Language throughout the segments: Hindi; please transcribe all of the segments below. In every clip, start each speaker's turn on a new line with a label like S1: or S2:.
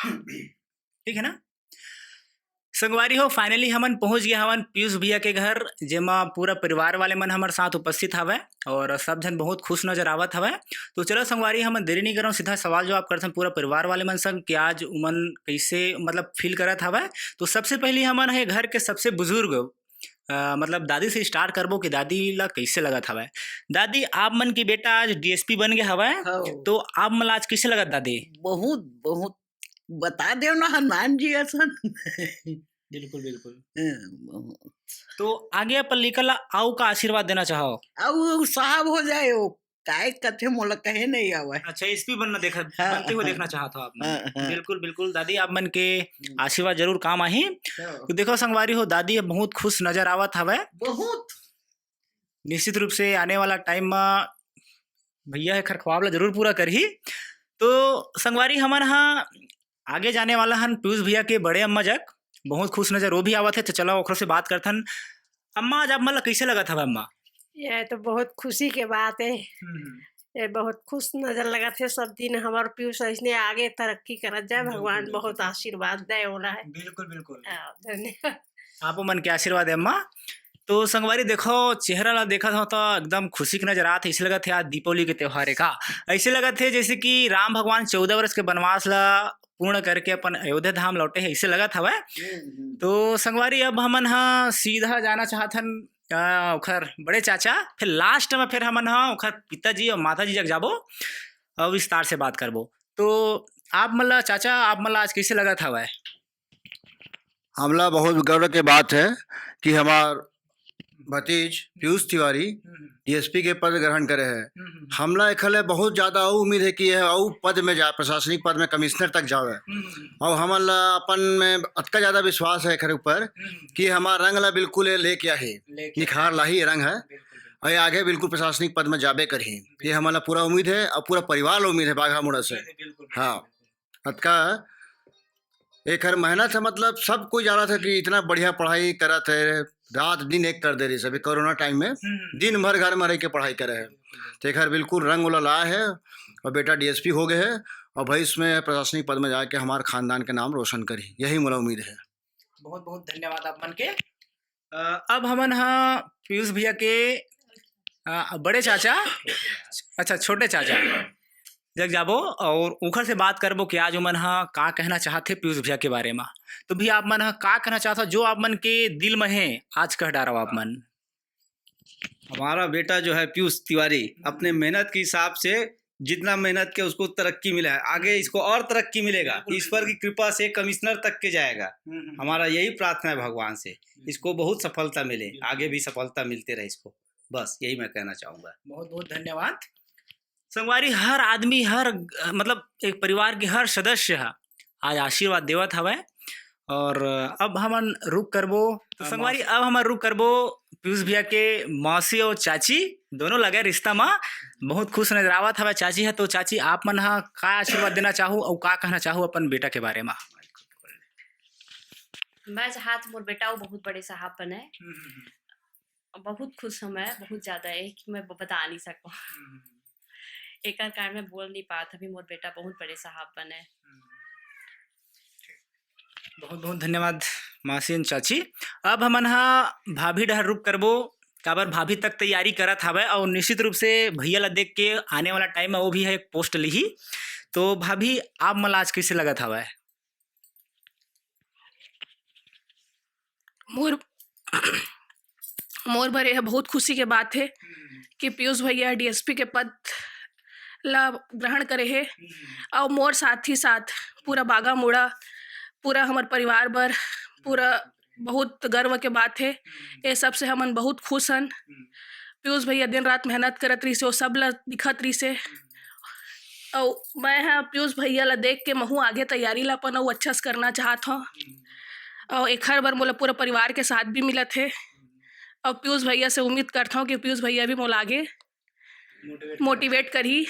S1: ठीक है ना। संगवारी हो फाइनली हमन पहुंच गया हवन पीयूष भैया के घर, जेमा पूरा परिवार वाले मन हमारे साथ उपस्थित हवे और सब जन बहुत खुश नजर आवत हवे। तो चलो संगवारी हमन देरी नहीं करम, सीधा सवाल जवाब करथन पूरा परिवार वाले मन संग कि आज उमन कैसे मतलब फील करत हवे। तो सबसे पहले हमन है घर के सबसे बुजुर्ग मतलब दादी से स्टार्ट करबो कि दादी ला कैसे लगत हवे। दादी आप मन की बेटा आज डीएसपी बन गया हवे,
S2: हो
S1: तो आप मन ला आज कैसे लगत दादी?
S2: बहुत बहुत बता दे ना हनुमान जी असन।
S1: बिल्कुल बिल्कुल।
S2: बहुत।
S1: तो आगे अपन निकल आओ का आशीर्वाद देना चाहो?
S2: अब साहब हो जाए वो काय कथे मोला कहे नहीं आवे।
S1: अच्छा एसपी बनना देखा
S2: हाँ,
S1: बनते हुए
S2: हाँ,
S1: देखना चाहता हो आप मन।
S2: हाँ, हाँ।
S1: बिल्कुल बिल्कुल दादी आप मन के आशीर्वाद जरूर काम आही।
S2: हो,
S1: तो देखो संगवारी हो दादी अब बहुत खुश नजर आवत हवे।
S2: बहुत
S1: निश्चित रूप से आने वाला टाइम में भैया है खर ख्वाब ला जरूर पूरा करही। तो संगवारी हमन हा आगे जाने वाला हन पीयूष भैया के बड़े अम्मा जग, बहुत खुश नजर वो भी आवत है। तो चलो ओकरो से बात करथन। अम्मा आज आप मन ला कैसे लगत हवे अम्मा?
S3: यह तो बहुत खुशी के बात है। ये बहुत खुश नजर लगा थे सब दिन हमार पीयूष ऐसने आगे तरक्की करत जाए, भगवान बहुत आशीर्वाद दे ओला है।
S1: बिल्कुल बिल्कुल
S3: धन्यवाद।
S1: आप मन के आशीर्वाद है अम्मा। तो संगवारी देखो चेहरा ला देखा था तो एकदम खुशी की नजर आते, ऐसे लगा थे आज दीपावली के त्योहार है का। ऐसे लगा थे जैसे कि राम भगवान 14 वर्ष के वनवास ला पूर्ण करके अपन अयोध्या धाम लौटे है, ऐसे लगा था वह। तो संगवारी अब हमन हा सीधा जाना चाहथन ओखर बड़े चाचा, फिर लास्ट में फिर हमन हा ओखर पिताजी और माताजी जग जाबो और विस्तार से बात करबो। तो आप मन ला चाचा आप मन ला आज कैसे लगा था वह?
S4: हमला बहुत गर्व के बात है कि हमार भतीज पीयूष तिवारी डीएसपी के पद ग्रहण करे हैं। हमला एखले बहुत ज़्यादा उम्मीद है कि यह पद में जाए, प्रशासनिक पद में कमिश्नर तक जावे। और हमला अपन में अतका ज़्यादा विश्वास है एखर ऊपर कि हमारा रंग ला बिल्कुल ये लेके आही, निखार ला ही ये रंग है और ये आगे बिल्कुल प्रशासनिक पद में जाबे करही। ये हमारा पूरा उम्मीद है और पूरा परिवार उम्मीद है बाघा मुड़ा से। हाँ अतका एक हर मेहनत है, मतलब सब कोई जाना था कि इतना बढ़िया पढ़ाई करत है, रात दिन एक कर दे रही सभी कोरोना टाइम में दिन भर घर में रह के पढ़ाई करे है। तो एक हर बिल्कुल रंग वाला ला है और बेटा डीएसपी हो गए है और भविष्य में प्रशासनिक पद में जाके हमारे खानदान के नाम रोशन करी, यही मेरा उम्मीद है।
S1: बहुत बहुत धन्यवाद आप मन के। अब हमन हा पीयूष भैया के बड़े चाचा अच्छा छोटे चाचा जग जाबो और उखर से बात करबो कि आज उमन हा का कहना चाहते पीयूष भैया के बारे में। तो भैया आप मन हा का कहना चाहता जो आप मन के दिल में है आज कह डारो आप मन?
S5: हमारा बेटा जो है पीयूष तिवारी अपने मेहनत के हिसाब से जितना मेहनत किया उसको तरक्की मिला है, आगे इसको और तरक्की मिलेगा, ईश्वर की कृपा से कमिश्नर तक के जाएगा। हमारा यही प्रार्थना है भगवान से, इसको बहुत सफलता मिले, आगे भी सफलता मिलते रहे इसको, बस यही मैं कहना चाहूँगा।
S1: बहुत बहुत धन्यवाद। संगवारी हर आदमी हर मतलब एक परिवार के हर सदस्य है आज आशीर्वाद देवत हवे और अब हमन रुक करबो। तो संगवारी अब हमन रुक करबो पीयूष भैया के मौसी और चाची दोनों लगे रिश्ता में बहुत खुश नजर आवत हवे। चाची है तो चाची आप मन हा का आशीर्वाद देना चाहूँ और का कहना चाहूँ अपन बेटा के बारे में?
S6: मैं चाहत मोर बेटा वो बहुत बड़े साहब बने, बहुत खुश हूँ मैं, बहुत ज्यादा है कि मैं बता नहीं सकूँ। एक कारण में बोल नहीं पाता, अभी मोर बेटा बहुत बड़े साहब बने।
S1: बहुत बहुत धन्यवाद मासीन चाची। अब हमन हा भाभी डहर रुक करबो, काबर भाभी तक तैयारी करत हवे और निश्चित रूप से भैया ला देख के आने वाला टाइम में वो भी है एक पोस्ट लिही। तो भाभी आप मन आज कैसे लगत हवे?
S3: मोर मोर भरे है बहुत खुशी के बात है कि पीयूष भैया डीएसपी के पद ला ग्रहण करे है और मोर साथ ही साथ पूरा बागा मुड़ा पूरा हमार परिवार बर पूरा बहुत गर्व के बात है। ये सब से हमन बहुत खुश हन। पीयूष भैया दिन रात मेहनत करत रही से वो सब ला दिखत रही से और मैं हाँ पीयूष भैया ला देख के महू आगे तैयारी ला अपन और अच्छा से करना चाहत हूँ और एक हर बार मोला पूरा परिवार के साथ भी मिलत है और पीयूष भैया से उम्मीद करता हूँ कि पीयूष भैया भी मोला आगे मोटिवेट करी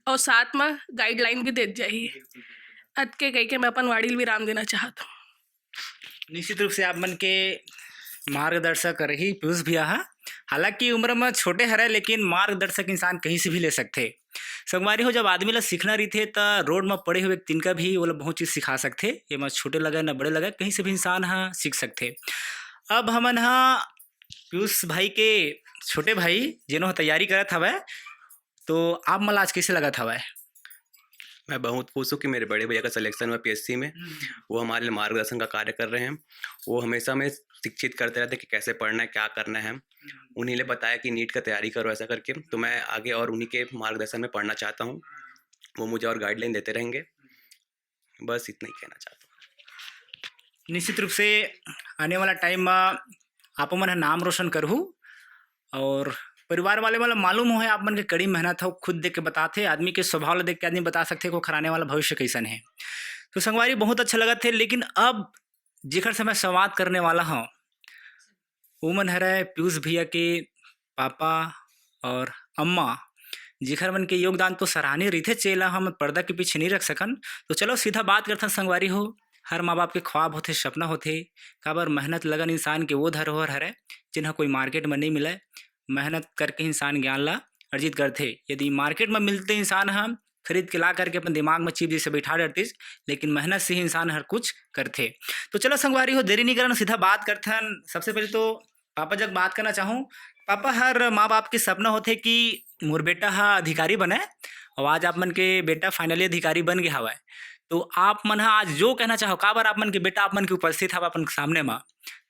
S3: और साथ में गाइडलाइन भी दे जाही। अत के कह के मैं अपन वाड़ी विराम देना चाहता हूँ।
S1: निश्चित रूप से आप मन के मार्गदर्शक रही पीयूष भैया है। हालांकि उम्र में छोटे हरे लेकिन मार्गदर्शक इंसान कहीं से भी ले सकते। संगवारी हो जब आदमी ला सीखना रही थे तो रोड में पड़े हुए तिनका भी वो लोग बहुत चीज़ सिखा सकते, ये में छोटे लगे न बड़े लगे कहीं से भी इंसान हाँ सीख सकते। अब हमन हाँ पीयूष भाई के छोटे भाई जिन्हों तैयारी करत हवै, तो आप मला आज कैसे लगत हवै?
S7: मैं बहुत खुश हूँ कि मेरे बड़े भैया का सिलेक्शन हुआ पीएससी में। वो हमारे लिए मार्गदर्शन का कार्य कर रहे हैं। वो हमेशा हमें शिक्षित करते रहते हैं कि कैसे पढ़ना है, क्या करना है। उन्हीं ने बताया कि नीट का तैयारी करो ऐसा करके, तो मैं आगे और उन्हीं के मार्गदर्शन में पढ़ना चाहता हूँ। वो मुझे और गाइडलाइन देते रहेंगे। बस इतना ही कहना चाहता हूँ।
S1: निश्चित रूप से आने वाला टाइम में आप मन ह नाम रोशन करहू और परिवार वाले वाला मालूम हो है आप मन के कड़ी मेहनत हो, खुद देख के बताते, आदमी के स्वभाव ला देख के आदमी बता सकते को खराने वाला भविष्य कैसन है। तो संगवारी बहुत अच्छा लगा थे, लेकिन अब जेखर से मैं संवाद करने वाला हूँ वो मन हरे पीयूष भैया के पापा और अम्मा, जेखर मन के योगदान तो सराहनीय रही थे, चेला हम पर्दा के पीछे नहीं रख सकन। तो चलो सीधा बात करते संगवारी हो। हर माँ बाप के ख्वाब होते, सपना होते, काबर मेहनत लगन इंसान के वो धरोहर हरे जिन्हें कोई मार्केट में नहीं मिले। मेहनत करके इंसान ज्ञान ला अर्जित करते, यदि मार्केट में मिलते इंसान हम खरीद के ला करके अपन दिमाग में चिप जैसे बैठा डरतीस, लेकिन मेहनत से ही इंसान हर कुछ करते। तो चलो संगवारी हो देरी नहीं करना, सीधा बात करते हैं। सबसे पहले तो पापा जब बात करना चाहूँ, पापा हर माँ बाप के सपना होते कि मोर बेटा हा अधिकारी बने, और आज आप मन के बेटा फाइनली अधिकारी बन गया हवा। तो आप मन हा आज जो कहना चाहो, काबर आप मन के बेटा आप मन के उपस्थित हवा अपन सामने में,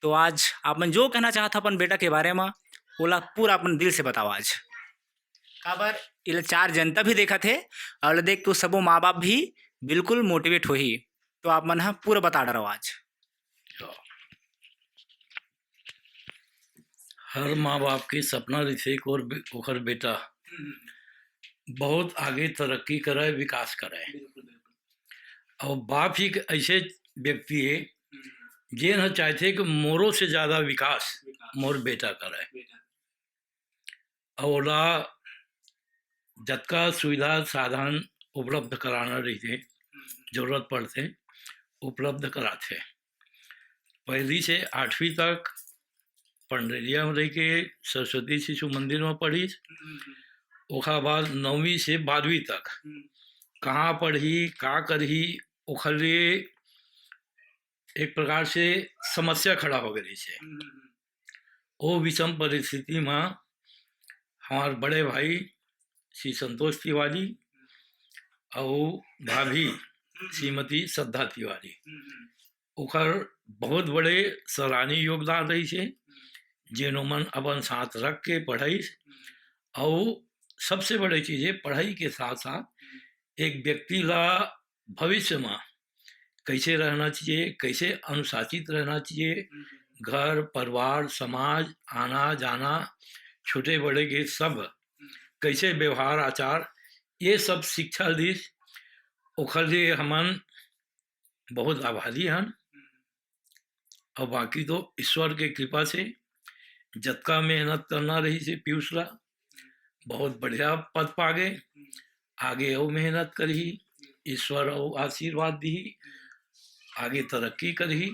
S1: तो आज आप मन जो कहना चाहता अपन बेटा के बारे में ओला पूरा अपन दिल से बताओ आज। काबर इला 4 जनता भी देखा थे और देख के सबो माँ बाप भी बिल्कुल मोटिवेट हो ही, तो आप मन हा पूरा बता डरो आज।
S8: हर माँ बाप के सपना रही और ओकर बेटा बहुत आगे तरक्की करे, विकास करे। और बाप ही एक ऐसे व्यक्ति है जे न चाहते कि मोरों से ज़्यादा विकास मोर बेटा करे। और ओला जतका सुविधा साधन उपलब्ध कराना रही जरूरत पड़ते उपलब्ध कराते। पहली से 8वीं तक पंडरिया में रह के सरस्वती शिशु मंदिर में पढ़ी। ओखा बाद 9वीं से 12वीं तक कहाँ पढ़ी, का करही, ओखर लिए एक प्रकार से समस्या खड़ा हो गई से। वो विषम परिस्थिति में हमारे बड़े भाई श्री संतोष तिवारी और भाभी श्रीमती श्रद्धा तिवारी, ओखर बहुत बड़े सराहनीय योगदान रही से, जिन्हों मन अपन साथ रख के पढ़ाई। और सबसे बड़ी चीज़ है पढ़ाई के साथ साथ एक व्यक्ति ला भविष्य में कैसे रहना चाहिए, कैसे अनुशासित रहना चाहिए, घर परिवार समाज आना जाना छोटे बड़े के सब कैसे व्यवहार आचार, ये सब शिक्षा दी। ओखर लिए हमन बहुत आभारी हैं। और बाकी तो ईश्वर के कृपा से जतका मेहनत करना रही से पीयूष ला बहुत बढ़िया पद पा गए। आगे और मेहनत करी, ईश्वर और आशीर्वाद दी, आगे तरक्की करी।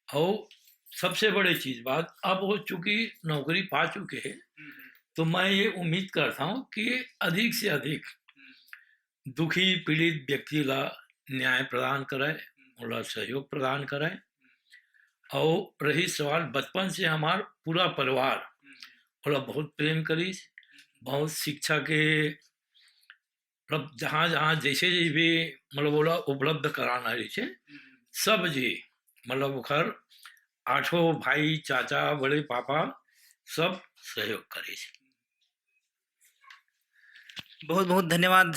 S8: और सबसे बड़ी चीज बात, अब वो चूंकि नौकरी पा चुके हैं, तो मैं ये उम्मीद करता हूँ कि अधिक से अधिक दुखी पीड़ित व्यक्ति ला न्याय प्रदान कराए, उनका सहयोग प्रदान कराए। और रही सवाल बचपन से हमार पूरा परिवार और बहुत प्रेम करी, बहुत शिक्षा के मतलब जहाँ जहाँ जैसे भी मतलब बोला उपलब्ध कराना रही है सब जी, मतलब ओखर 8 भाई चाचा बड़े पापा सब सहयोग करे।
S1: बहुत बहुत धन्यवाद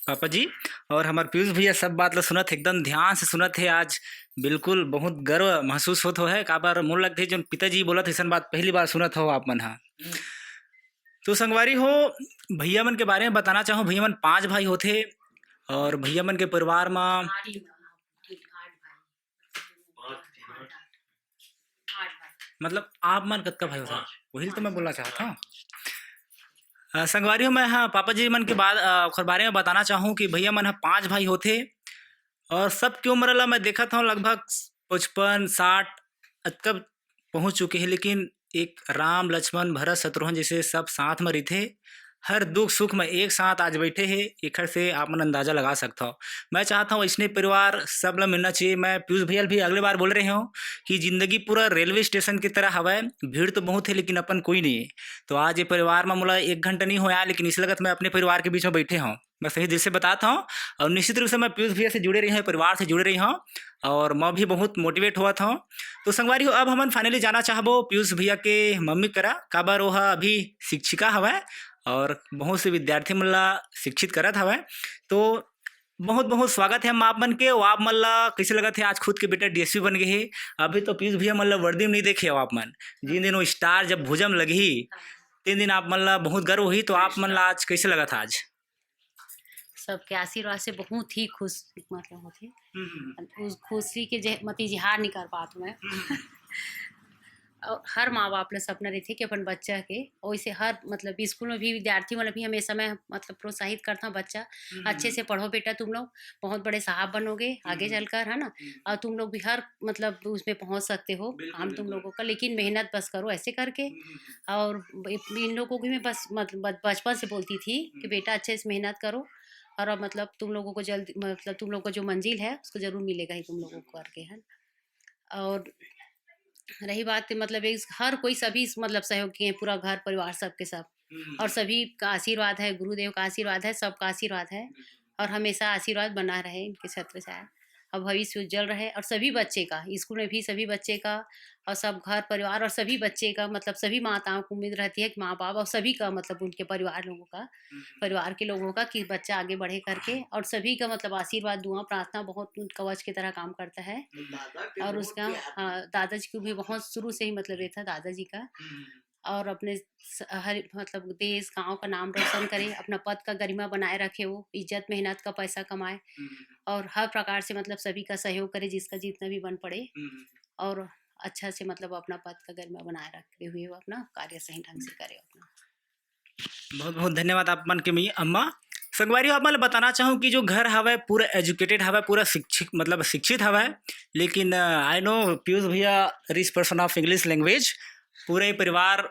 S1: पापा जी। और हमारे पीयूष भैया सब बात ला सुनत, एकदम ध्यान से सुनत है। आज बिल्कुल बहुत गर्व महसूस होत हो है, काबर मोल लगते जो पिताजी बोलत ऐसा बात पहली बार सुनत हो आप मन हा। तो संगवारी हो भैया मन के बारे में बताना चाहूँ। भैया मन 5 भाई होते और भैया मन के परिवार में मतलब आप मन कतका भाई होता, वही तो मैं बोलना चाहता हूँ। संगवारी हो मैं हाँ पापा जी मन के बारे में बताना चाहूँ कि भैया मन 5 भाई होते और सबकी उम्र ला मैं देखा था लगभग 55-60 तक पहुँच चुके हैं। लेकिन एक राम लक्ष्मण भरत शत्रुघ्न जैसे सब साथ में रही थे हर दुख सुख में एक साथ आज बैठे हैं, एखर से आप मन अंदाजा लगा सकता हो। मैं चाहता हूँ इसने परिवार सब ला मिलना चाहिए। मैं पीयूष भैया भी अगले बार बोल रहे हो कि जिंदगी पूरा रेलवे स्टेशन की तरह हवा, भीड़ तो बहुत है लेकिन अपन कोई नहीं है। तो आज ये परिवार में मोला 1 घंटा नहीं होया, लेकिन इस लगत मैं अपने परिवार के बीच में बैठे हूँ। मैं सही दिल से बताता हूँ और निश्चित रूप से मैं पीयूष भैया से जुड़े रही हूँ, परिवार से जुड़े रही हूँ और मैं भी बहुत मोटिवेट हुआ था। तो संगवारी हो अब हमन फाइनली जाना चाहबो पीयूष भैया के मम्मी करा, काबर ओहा अभी शिक्षिका हवै और बहुत से विद्यार्थी मन ला शिक्षित करत हवै। तो बहुत बहुत स्वागत है हम आप मन के। और आप मन ला कैसे लगत है आज खुद के बेटा डीएसपी बन गए हे। अभी तो पीयूष भैया मन ला वर्दी में नहीं देखे हो आप मन, जिन दिन वो स्टार जब भुजम लगी तीन दिन आप मन ला बहुत गर्व हुई। तो आप मन ला आज कैसे लगा था आज?
S9: सबके आशीर्वाद से बहुत ही खुश मतलब होती उस खुशी के मत इजहार नहीं कर पात मैं। और हर माँ बाप ने सपना रहते कि अपन बच्चा के वैसे हर मतलब स्कूल में भी विद्यार्थी मतलब भी हमेशा मैं मतलब प्रोत्साहित करता हूँ बच्चा अच्छे से पढ़ो बेटा, तुम लोग बहुत बड़े साहब बनोगे आगे चलकर, है ना। और तुम लोग भी हर मतलब उसमें पहुँच सकते हो, हम तुम लोगों का, लेकिन मेहनत बस करो ऐसे करके। और इन लोगों को भी मैं बस मतलब बचपन से बोलती थी कि बेटा अच्छे से मेहनत करो और अब मतलब तुम लोगों को जल्द मतलब तुम लोगों को जो मंजिल है उसको ज़रूर मिलेगा ही तुम लोगों को करके, है। और रही बात मतलब एक हर कोई सभी मतलब सहयोग किए, पूरा घर परिवार सबके सब, और सभी का आशीर्वाद है, गुरुदेव का आशीर्वाद है, सबका आशीर्वाद है और हमेशा आशीर्वाद बना रहे इनके छत्र से और भविष्य उज्जवल रहे। और सभी बच्चे का स्कूल में भी सभी बच्चे का और सब घर परिवार और सभी बच्चे का मतलब सभी माताओं को उम्मीद रहती है कि माँ बाप और सभी का मतलब उनके परिवार लोगों का, परिवार के लोगों का, कि बच्चा आगे बढ़े करके। और सभी का मतलब आशीर्वाद दुआ प्रार्थना बहुत कवच की तरह काम करता है। और उसका दादाजी को भी बहुत शुरू से ही मतलब ये था दादाजी का। और अपने हर मतलब देश गांव का नाम रोशन करे, अपना पद का गरिमा बनाए रखे, वो इज्जत मेहनत का पैसा कमाए और हर प्रकार से मतलब सभी का सहयोग करे जिसका जितना भी बन पड़े, और अच्छा से मतलब अपना पद का गरिमा बनाए रखते हुए वो अपना कार्य सही ढंग से करे अपना।
S1: बहुत बहुत धन्यवाद आप मन के अम्मा। संगवारी आप मैं बताना चाहूँ कि जो घर हवा पूरा एजुकेटेड हवा, पूरा शिक्षित मतलब शिक्षित हवा, लेकिन आई नो पीयूष भैया rich person of English language, पूरे परिवार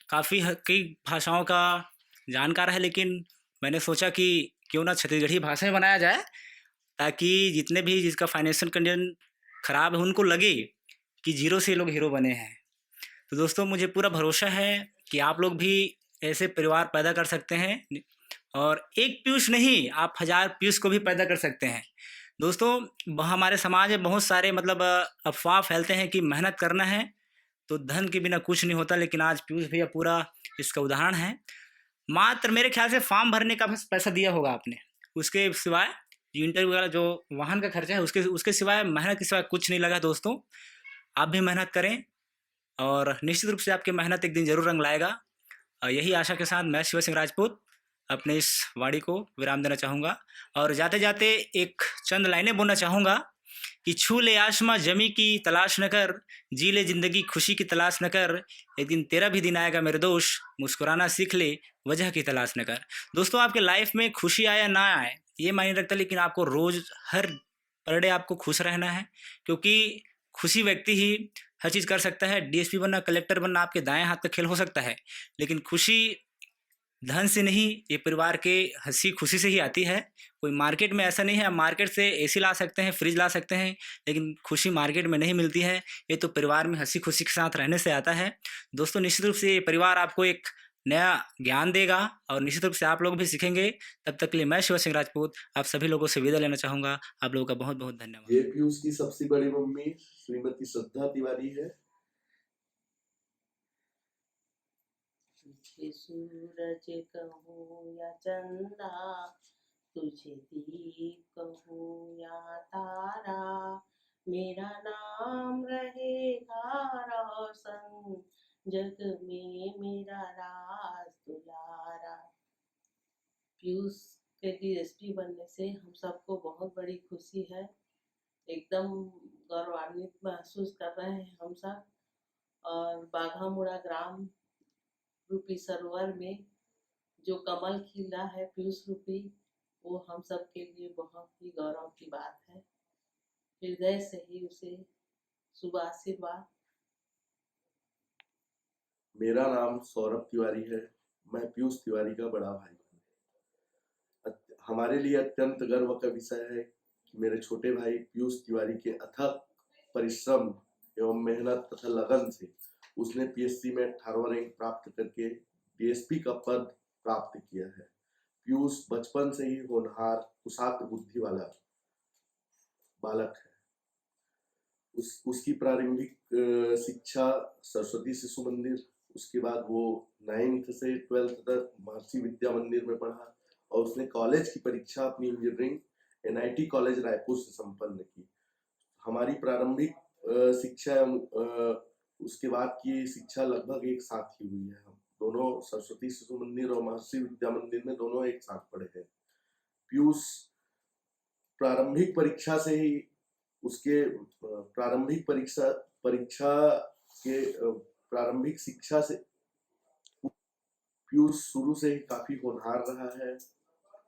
S1: काफ़ी कई भाषाओं का जानकार है। लेकिन मैंने सोचा कि क्यों ना छत्तीसगढ़ी भाषा में बनाया जाए ताकि जितने भी जिसका फाइनेंशियल कंडीशन ख़राब है उनको लगे कि जीरो से लोग हीरो बने हैं। तो दोस्तों मुझे पूरा भरोसा है कि आप लोग भी ऐसे परिवार पैदा कर सकते हैं और एक पीयूष नहीं, आप 1000 पीयूष को भी पैदा कर सकते हैं। दोस्तों हमारे समाज में बहुत सारे मतलब अफवाह फैलते हैं कि मेहनत करना है तो धन के बिना कुछ नहीं होता, लेकिन आज पीयूष भैया पूरा इसका उदाहरण है। मात्र मेरे ख्याल से फॉर्म भरने का बस पैसा दिया होगा आपने, उसके सिवाय जो इंटरव्यू वगैरह जो वाहन का खर्चा है उसके सिवाय मेहनत के सिवाय कुछ नहीं लगा। दोस्तों आप भी मेहनत करें और निश्चित रूप से आपकी मेहनत एक दिन जरूर रंग लाएगा। यही आशा के साथ मैं शिव सिंह राजपूत अपने इस वाणी को विराम देना चाहूँगा और जाते जाते एक चंद लाइनें बोलना चाहूँगा कि छू ले आसमां जमी की तलाश न कर, जी ले जिंदगी खुशी की तलाश न कर, एक दिन तेरा भी दिन आएगा मेरे दोस्त, मुस्कुराना सीख ले वजह की तलाश न कर। दोस्तों आपके लाइफ में खुशी आए या ना आए ये मायने रखता, लेकिन आपको रोज़ हर पर डे आपको खुश रहना है, क्योंकि खुशी व्यक्ति ही हर चीज़ कर सकता है। डीएसपी बनना, कलेक्टर बनना आपके दाएं हाथ का खेल हो सकता है, लेकिन खुशी धन से नहीं, ये परिवार के हंसी खुशी से ही आती है। कोई मार्केट में ऐसा नहीं है, आप मार्केट से एसी ला सकते हैं, फ्रिज ला सकते हैं, लेकिन खुशी मार्केट में नहीं मिलती है। ये तो परिवार में हंसी खुशी के साथ रहने से आता है। दोस्तों निश्चित रूप से ये परिवार आपको एक नया ज्ञान देगा और निश्चित रूप से आप लोग भी सीखेंगे। तब तक के लिए मैं शिव सिंह राजपूत आप सभी लोगों से विदा लेना चाहूँगा। आप लोगों का बहुत बहुत धन्यवाद।
S10: ये पीयूष की सबसे बड़ी मम्मी श्रीमती श्रद्धा तिवारी है।
S11: तुझे सूरज कहूँ या चंदा, तुझे दीप कहूँ या तारा, मेरा नाम रहेगा रोशन, जग में मेरा राज दुलारा। पीयूष के डीएसपी बनने से हम सबको बहुत बड़ी खुशी है, एकदम गौरवान्वित महसूस कर रहे हैं हम सब। और बाघामुड़ा ग्राम रूपी सरोवर में जो कमल खिला है पीयूष रूपी, वो हम सब के लिए बहुत ही गौरव की बात है। हृदय से ही उसे शुभ आशीर्वाद।
S10: मेरा नाम सौरभ तिवारी है, मैं पीयूष तिवारी का बड़ा भाई हूँ। हमारे लिए अत्यंत गर्व का विषय है कि मेरे छोटे भाई पीयूष तिवारी के अथक परिश्रम एवं मेहनत तथा लगन से उसने पीएससी में 18वां रैंक प्राप्त करके डीएसपी का पद प्राप्त किया है। पीयूष बचपन से ही होनहार कुशाग्र बुद्धि वाला बालक है। उसकी प्रारंभिक शिक्षा सरस्वती शिशु मंदिर, उसके बाद वो 9th से 12th तक महर्षि विद्या मंदिर में पढ़ा और उसने कॉलेज की परीक्षा अपनी इंजीनियरिंग एनआईटी कॉलेज रायपुर से संपन्न की। हमारी प्रारंभिक शिक्षा उसके बाद की शिक्षा लगभग एक साथ ही हुई है। हम दोनों सरस्वती शिशु मंदिर और महर्षि विद्या मंदिर में दोनों एक साथ पढ़े हैं। पीयूष प्रारंभिक परीक्षा से ही उसके प्रारंभिक प्रारंभिक शिक्षा से पीयूष शुरू से ही काफी होनहार रहा है।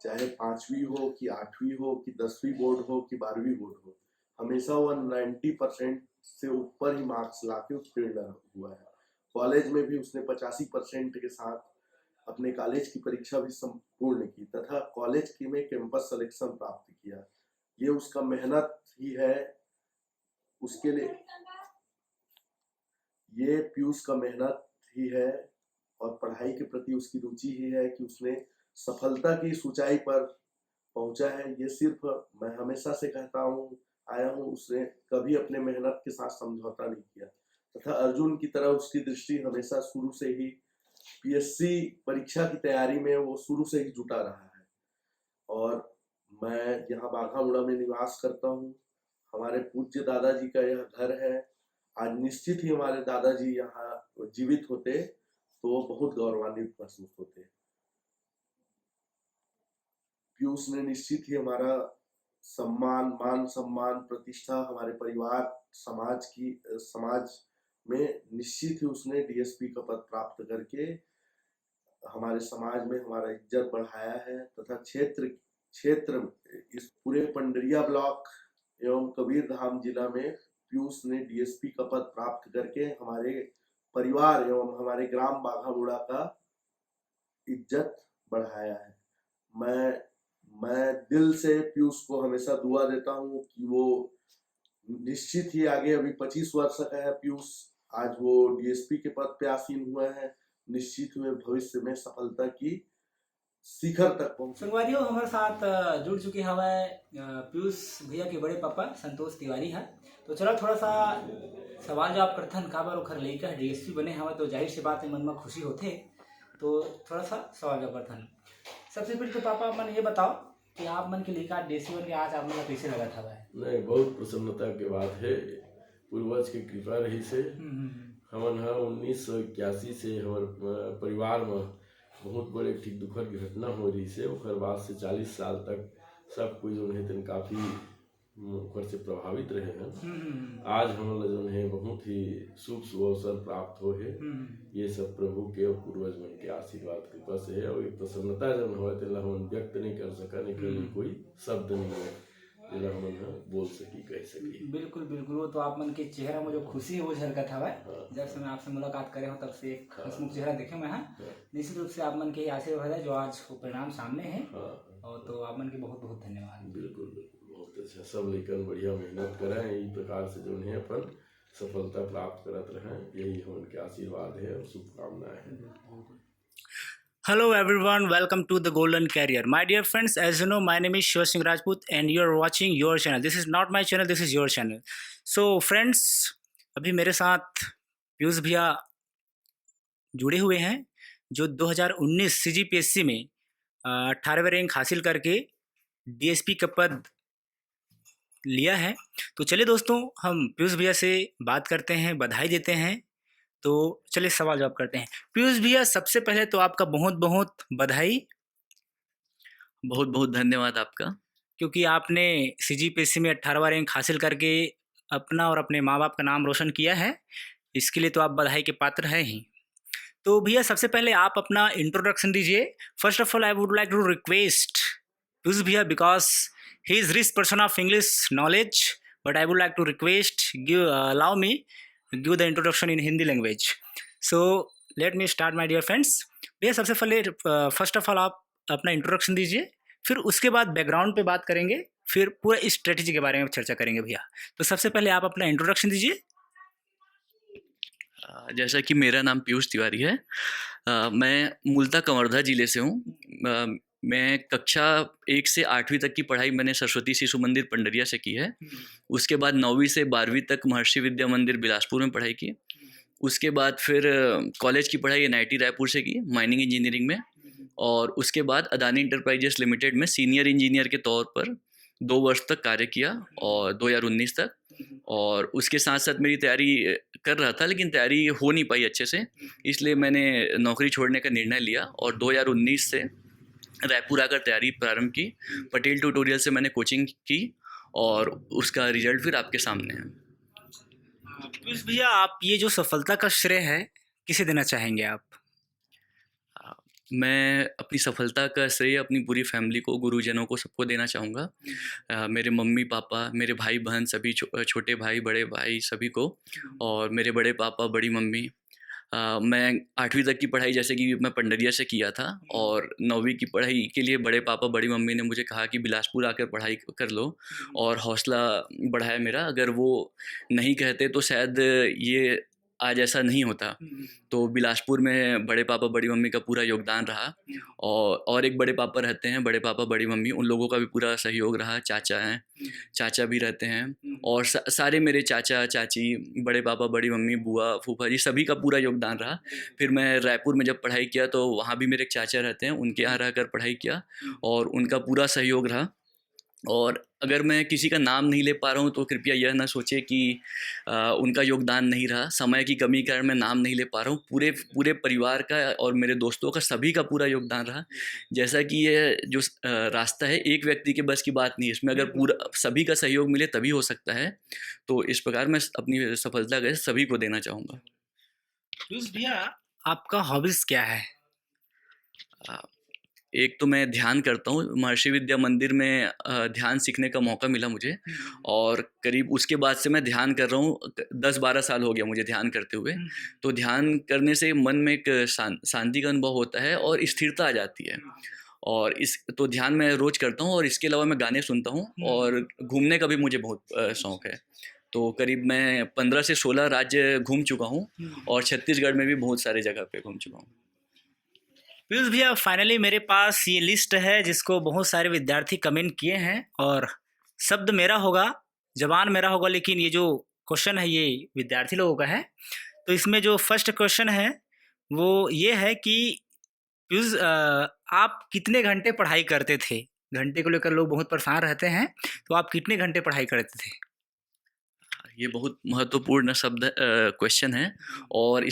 S10: चाहे 5वीं हो कि 8वीं हो कि 10वीं बोर्ड हो कि 12वीं बोर्ड हो, हमेशा वह 90% से ऊपर ही मार्क्स लाके उत्तीर्ण हुआ है। कॉलेज में भी उसने 85% के साथ अपने कॉलेज की परीक्षा भी संपूर्ण की तथा कॉलेज की में कैंपस सिलेक्शन प्राप्त किया। ये उसका मेहनत ही है। उसके लिए ये पीयूष का मेहनत ही है और पढ़ाई के प्रति उसकी रुचि ही है कि उसने सफलता की ऊंचाई पर पहुंचा है। ये सिर्फ मैं हमेशा से कहता हूँ आया हूँ, उसने कभी अपने मेहनत के साथ समझौता नहीं किया तथा अर्जुन की तरह उसकी दृष्टि हमेशा शुरू से ही पीएससी परीक्षा की तैयारी में वो शुरू से ही जुटा रहा है। और मैं यहाँ बाघामुड़ा में निवास करता हूँ। हमारे पूज्य दादाजी का यह घर है। आज निश्चित ही हमारे दादाजी यहाँ जीवित होते तो बहुत गौरवान्वित महसूस होते। पीयूष ने निश्चित ही हमारा सम्मान, मान सम्मान, प्रतिष्ठा, हमारे परिवार समाज में निश्चित ही उसने डीएसपी का पद प्राप्त करके हमारे समाज में हमारा इज्जत बढ़ाया है तथा क्षेत्र इस पूरे पंडरिया ब्लॉक एवं कबीरधाम जिला में पीयूष ने डीएसपी का पद प्राप्त करके हमारे परिवार एवं हमारे ग्राम बाघामुड़ा का इज्जत बढ़ाया है। मैं दिल से पीयूष को हमेशा दुआ देता हूँ कि वो निश्चित ही आगे, अभी 25 वर्ष का है पीयूष, आज वो डीएसपी के पद पे आसीन हुए हैं। निश्चित हुए भविष्य में सफलता की शिखर तक पहुंचे।
S1: संगवारियों हमारे साथ जुड़ चुके हमारे पीयूष भैया के बड़े पापा संतोष तिवारी है। तो चलो थोड़ा सा सवाल जवाब करथन का बार ओखर लइका डीएसपी बने हवा तो जाहिर सी बात है मन में खुशी होते। तो थोड़ा सा सवाल जवाब करथन। सबसे पहले तो पापा मन ये बताओ कि आप मन के लइका डीएसपी बन के आज आप मन कैसे लगा था?
S10: नहीं, बहुत प्रसन्नता के बात है। पूर्वज की कृपा रही से हमन 1981 से हमारे परिवार में बहुत बड़े ठीक दुखद घटना हो रही से ओकर बाद से 40 साल तक सब कोई जो है काफी ओकर से प्रभावित रहे हैं। आज हम जो है बहुत ही शुभ अवसर प्राप्त हो है। ये सब प्रभु के और पूर्वज मन के आशीर्वाद कृपा से है और एक प्रसन्नता जब हो हम व्यक्त नहीं कर सका, नहीं करने कोई शब्द नहीं है जिला हम बोल सकी कह सकी।
S1: बिल्कुल बिल्कुल, वो तो आप मन के चेहरा में जो खुशी है वो झलकत हवा। जब से मैं आपसे मुलाकात करे हूँ तब से एक हंसमुख चेहरा देखे मैं। निश्चित रूप से आप मन के आशीर्वाद है जो आज वो परिणाम सामने है। और तो आप मन के बहुत बहुत धन्यवाद।
S10: बिल्कुल बहुत अच्छा, सब लेकर बढ़िया मेहनत करें, यही प्रकार से जो है अपन सफलता प्राप्त करते रहें, यही उनके आशीर्वाद है और शुभकामनाएं हैं।
S1: Hello everyone, welcome to the Golden Career. My dear friends, as you know, my name is Shiva Singh Rajput and you are watching your channel. This is not my channel, this is your channel. So friends, अभी मेरे साथ पीयूष भैया जुड़े हुए हैं जो 2019 CGPSC में 18वें रैंक हासिल करके डीएसपी का पद लिया है। तो चलिए दोस्तों, हम पीयूष भैया से बात करते हैं, बधाई देते हैं। तो चलिए सवाल जवाब करते हैं। पीयूष भैया, सबसे पहले तो आपका बहुत बहुत बधाई,
S12: बहुत बहुत धन्यवाद आपका,
S1: क्योंकि आपने CGPSC में 18वां रैंक हासिल करके अपना और अपने माँ बाप का नाम रोशन किया है। इसके लिए तो आप बधाई के पात्र हैं ही। तो भैया सबसे पहले आप अपना इंट्रोडक्शन दीजिए। First of all I would like to request Piyush भैया, because he is rich person of English knowledge, but I would like to request allow me give the introduction in Hindi language. So let me start my dear friends. भैया सबसे पहले फर्स्ट ऑफ ऑल आप अपना इंट्रोडक्शन दीजिए, फिर उसके बाद बैकग्राउंड पे बात करेंगे, फिर पूरा स्ट्रेटजी के बारे में चर्चा करेंगे भैया। तो सबसे पहले आप अपना इंट्रोडक्शन दीजिए।
S12: जैसा कि मेरा नाम पीयूष तिवारी है, मैं मूलतः कवर्धा ज़िले से हूँ। मैं कक्षा 1 से 8वीं तक की पढ़ाई मैंने सरस्वती शिशु मंदिर पंडरिया से की है। उसके बाद 9वीं से 12वीं तक महर्षि विद्या मंदिर बिलासपुर में पढ़ाई की। उसके बाद फिर कॉलेज की पढ़ाई NIT रायपुर से की माइनिंग इंजीनियरिंग में, और उसके बाद अदानी इंटरप्राइजेस लिमिटेड में सीनियर इंजीनियर के तौर पर 2 वर्ष तक कार्य किया, और 2019 तक। और उसके साथ साथ मेरी तैयारी कर रहा था, लेकिन तैयारी हो नहीं पाई अच्छे से, इसलिए मैंने नौकरी छोड़ने का निर्णय लिया और 2019 से रायपुर आकर तैयारी प्रारंभ की। पटेल ट्यूटोरियल से मैंने कोचिंग की और उसका रिजल्ट फिर आपके सामने है।
S1: पीयूष भैया, आप ये जो सफलता का श्रेय है किसे देना चाहेंगे आप?
S12: मैं अपनी सफलता का श्रेय अपनी पूरी फैमिली को, गुरुजनों को, सबको देना चाहूँगा। मेरे मम्मी पापा, मेरे भाई बहन सभी, छोटे भाई बड़े भाई सभी को, और मेरे बड़े पापा बड़ी मम्मी। मैं 8वीं तक की पढ़ाई जैसे कि मैं पंडरिया से किया था, और 9वीं की पढ़ाई के लिए बड़े पापा बड़ी मम्मी ने मुझे कहा कि बिलासपुर आकर पढ़ाई कर लो, और हौसला बढ़ाया मेरा। अगर वो नहीं कहते तो शायद ये आज ऐसा नहीं होता। तो बिलासपुर में बड़े पापा बड़ी मम्मी का पूरा योगदान रहा, और एक बड़े पापा रहते हैं, बड़े पापा बड़ी मम्मी, उन लोगों का भी पूरा सहयोग रहा। चाचा हैं, चाचा भी रहते हैं, और सारे मेरे चाचा चाची, बड़े पापा बड़ी मम्मी, बुआ फूफा जी, सभी का पूरा योगदान रहा। फिर मैं रायपुर में जब पढ़ाई किया तो वहाँ भी मेरे एक चाचा रहते हैं, उनके यहाँ रहकर पढ़ाई किया, और उनका पूरा सहयोग रहा। और अगर मैं किसी का नाम नहीं ले पा रहा हूँ तो कृपया यह ना सोचे कि उनका योगदान नहीं रहा। समय की कमी के कारण मैं नाम नहीं ले पा रहा हूँ। पूरे परिवार का और मेरे दोस्तों का, सभी का पूरा योगदान रहा। जैसा कि ये जो रास्ता है, एक व्यक्ति के बस की बात नहीं है, इसमें अगर पूरा सभी का सहयोग मिले तभी हो सकता है। तो इस प्रकार मैं अपनी सफलता का सभी को देना चाहूँगा।
S1: पीयूष भैया, आपका हॉबीज़ क्या है?
S12: एक तो मैं ध्यान करता हूँ। महर्षि विद्या मंदिर में ध्यान सीखने का मौका मिला मुझे, और करीब उसके बाद से मैं ध्यान कर रहा हूँ। 10-12 साल हो गया मुझे ध्यान करते हुए। तो ध्यान करने से मन में एक शांति का अनुभव होता है और स्थिरता आ जाती है। और तो ध्यान मैं रोज़ करता हूँ, और इसके अलावा मैं गाने सुनता हूँ, और घूमने का भी मुझे बहुत शौक़ है। तो करीब मैं 15 से 16 राज्य घूम चुका हूँ, और छत्तीसगढ़ में भी बहुत सारे जगह पे घूम चुका हूँ।
S1: पीयूष भैया, फाइनली मेरे पास ये लिस्ट है जिसको बहुत सारे विद्यार्थी कमेंट किए हैं, और शब्द मेरा होगा, जबान मेरा होगा, लेकिन ये जो क्वेश्चन है ये विद्यार्थी लोगों का है। तो इसमें जो फर्स्ट क्वेश्चन है वो ये है कि पीयूष, आप कितने घंटे पढ़ाई करते थे? घंटे को लेकर लोग बहुत परेशान रहते हैं, तो आप कितने घंटे पढ़ाई करते थे?
S12: ये बहुत महत्वपूर्ण क्वेश्चन है, और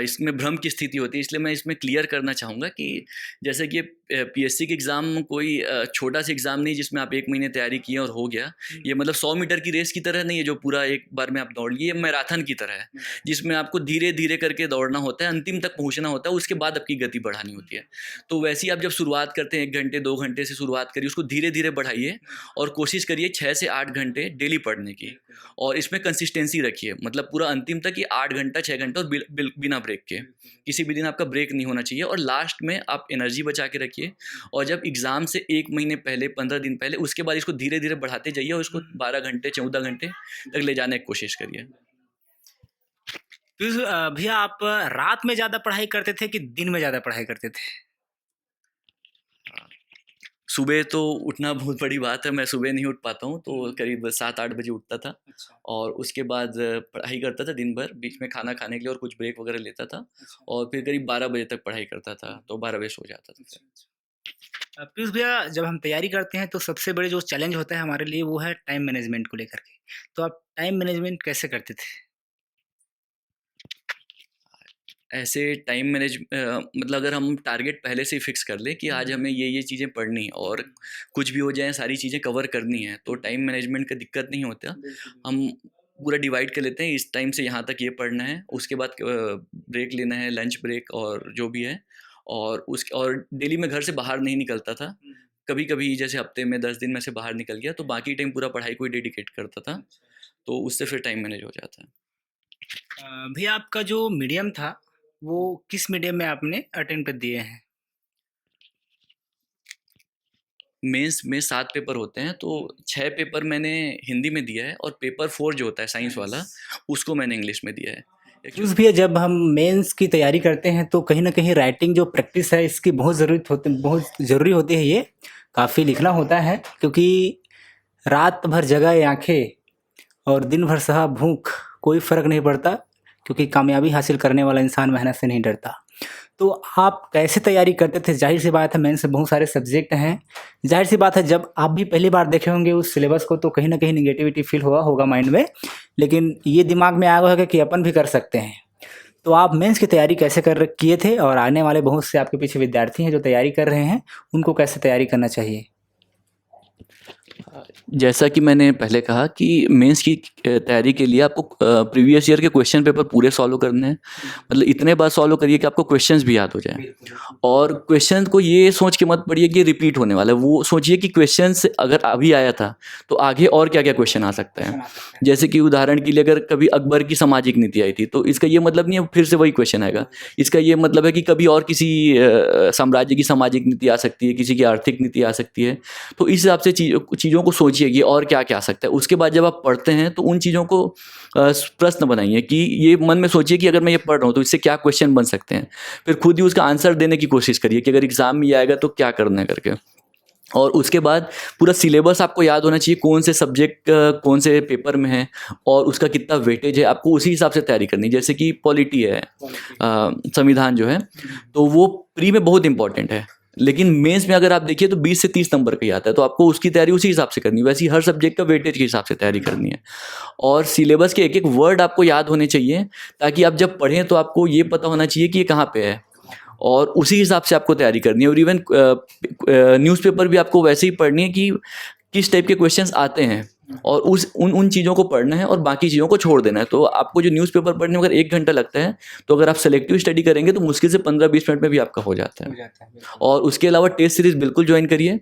S12: इसमें भ्रम की स्थिति होती है, इसलिए मैं इसमें क्लियर करना चाहूँगा कि जैसे कि PSC की एग्ज़ाम कोई छोटा सा एग्ज़ाम नहीं जिसमें आप 1 महीने तैयारी किए और हो गया। ये मतलब 100 मीटर की रेस की तरह नहीं है जो पूरा एक बार में आप दौड़ लिए। ये मैराथन की तरह है जिसमें आपको धीरे धीरे करके दौड़ना होता है, अंतिम तक पहुँचना होता है, उसके बाद आपकी गति बढ़ानी होती है। तो वैसे ही आप जब शुरुआत करते हैं 1 घंटे 2 घंटे से शुरुआत करिए, उसको धीरे धीरे बढ़ाइए, और कोशिश करिए 6 से 8 घंटे डेली पढ़ने की, और इसमें कंसिस्टेंसी रखिए। मतलब पूरा अंतिम तक ये 8 घंटा 6 घंटा और बिना ब्रेक के, किसी भी दिन आपका ब्रेक नहीं होना चाहिए। और लास्ट में आप एनर्जी बचा के रखिए, और जब एग्ज़ाम से 1 महीने पहले, 15 दिन पहले, उसके बाद इसको धीरे धीरे बढ़ाते जाइए, और इसको 12 घंटे 14 घंटे तक ले जाने की कोशिश करिए।
S1: भैया, आप रात में ज़्यादा पढ़ाई करते थे कि दिन में ज़्यादा पढ़ाई करते थे?
S12: सुबह तो उठना बहुत बड़ी बात है, मैं सुबह नहीं उठ पाता हूँ, तो करीब 7-8 बजे उठता था। और उसके बाद पढ़ाई करता था दिन भर, बीच में खाना खाने के लिए और कुछ ब्रेक वगैरह लेता था, और फिर करीब 12 बजे तक पढ़ाई करता था, तो 12 बजे सो जाता था।
S1: पीयूष भैया, जब हम तैयारी करते हैं तो सबसे बड़े जो चैलेंज होता है हमारे लिए वो है टाइम मैनेजमेंट को लेकर के। तो आप टाइम मैनेजमेंट कैसे करते थे?
S12: ऐसे टाइम मतलब अगर हम टारगेट पहले से ही फिक्स कर लें कि आज हमें ये चीज़ें पढ़नी है और कुछ भी हो जाए सारी चीज़ें कवर करनी है, तो टाइम मैनेजमेंट का दिक्कत नहीं होता। हम पूरा डिवाइड कर लेते हैं, इस टाइम से यहाँ तक ये पढ़ना है, उसके बाद ब्रेक लेना है, लंच ब्रेक और जो भी है, और डेली मैं घर से बाहर नहीं निकलता था। कभी कभी जैसे हफ्ते में 10 दिन में से बाहर निकल गया तो बाकी टाइम पूरा पढ़ाई को ही डेडिकेट करता था, तो उससे फिर टाइम मैनेज हो जाता है।
S1: भैया, आपका जो मीडियम था वो किस मीडियम में आपने अटेम्प्ट दिए हैं?
S12: मेंस में 7 पेपर होते हैं, तो 6 पेपर मैंने हिंदी में दिया है और पेपर 4 जो होता है साइंस वाला, उसको मैंने इंग्लिश में दिया है।
S1: पीयूष भैया, जब हम मेंस की तैयारी करते हैं तो कहीं न कहीं राइटिंग जो प्रैक्टिस है इसकी बहुत ज़रूरी होती है। ये काफ़ी लिखना होता है, क्योंकि रात भर जगाए आँखें और दिन भर सहा भूख, कोई फ़र्क नहीं पड़ता, क्योंकि कामयाबी हासिल करने वाला इंसान मेहनत से नहीं डरता। तो आप कैसे तैयारी करते थे? ज़ाहिर-सी बात है मेंस से बहुत सारे सब्जेक्ट हैं। ज़ाहिर-सी बात है जब आप भी पहली बार देखे होंगे उस सिलेबस को तो कहीं न कहीं नेगेटिविटी फ़ील हुआ होगा माइंड में, लेकिन ये दिमाग में आया होगा कि अपन भी कर सकते हैं। तो आप मेंस की तैयारी कैसे किए थे, और आने वाले बहुत से आपके पीछे विद्यार्थी हैं जो तैयारी कर रहे हैं, उनको कैसे तैयारी करना चाहिए?
S12: जैसा कि मैंने पहले कहा कि मेंस की तैयारी के लिए आपको प्रीवियस ईयर के क्वेश्चन पेपर पूरे सॉल्व करने हैं। मतलब इतने बार सॉल्व करिए कि आपको क्वेश्चंस भी याद हो जाएं, और क्वेश्चन को ये सोच के मत पढ़िए कि रिपीट होने वाला है। वो सोचिए कि क्वेश्चन अगर अभी आया था तो आगे और क्या क्या क्वेश्चन आ सकता है। जैसे कि उदाहरण के लिए अगर कभी अकबर की सामाजिक नीति आई थी, तो इसका ये मतलब नहीं है फिर से वही क्वेश्चन आएगा। इसका ये मतलब है कि कभी और किसी साम्राज्य की सामाजिक नीति आ सकती है, किसी की आर्थिक नीति आ सकती है। तो इस हिसाब से चीज़ों को सोचिए कि और क्या क्या आ सकता है। उसके बाद जब आप पढ़ते हैं तो उन चीज़ों को प्रश्न बनाइए कि ये मन में सोचिए कि अगर मैं ये पढ़ रहा हूँ तो इससे क्या क्वेश्चन बन सकते हैं। फिर खुद ही उसका आंसर देने की कोशिश करिए कि अगर एग्ज़ाम में आएगा तो क्या करना है करके। और उसके बाद पूरा सिलेबस आपको याद होना चाहिए, कौन से सब्जेक्ट कौन से पेपर में है और उसका कितना वेटेज है। आपको उसी हिसाब से तैयारी करनी है। जैसे कि पॉलिटी है, संविधान जो है, तो वो प्री में बहुत इंपॉर्टेंट है, लेकिन मेंस में अगर आप देखिए तो 20 से 30 नंबर का ही आता है। तो आपको उसकी तैयारी उसी हिसाब से करनी है। वैसे ही हर सब्जेक्ट का वेटेज के हिसाब से तैयारी करनी है। और सिलेबस के एक एक वर्ड आपको याद होने चाहिए, ताकि आप जब पढ़ें तो आपको ये पता होना चाहिए कि ये कहाँ पे है, और उसी हिसाब से आपको तैयारी करनी है। और इवन न्यूज़पेपर भी आपको वैसे ही पढ़नी है कि किस टाइप के क्वेश्चंस आते हैं, और उन चीज़ों को पढ़ना है और बाकी चीज़ों को छोड़ देना है। तो आपको जो न्यूज़पेपर पढ़ने में अगर 1 घंटा लगता है, तो अगर आप सेलेक्टिव स्टडी करेंगे तो मुश्किल से 15-20 मिनट में भी आपका हो जाता है। और उसके अलावा टेस्ट सीरीज़ बिल्कुल ज्वाइन करिए,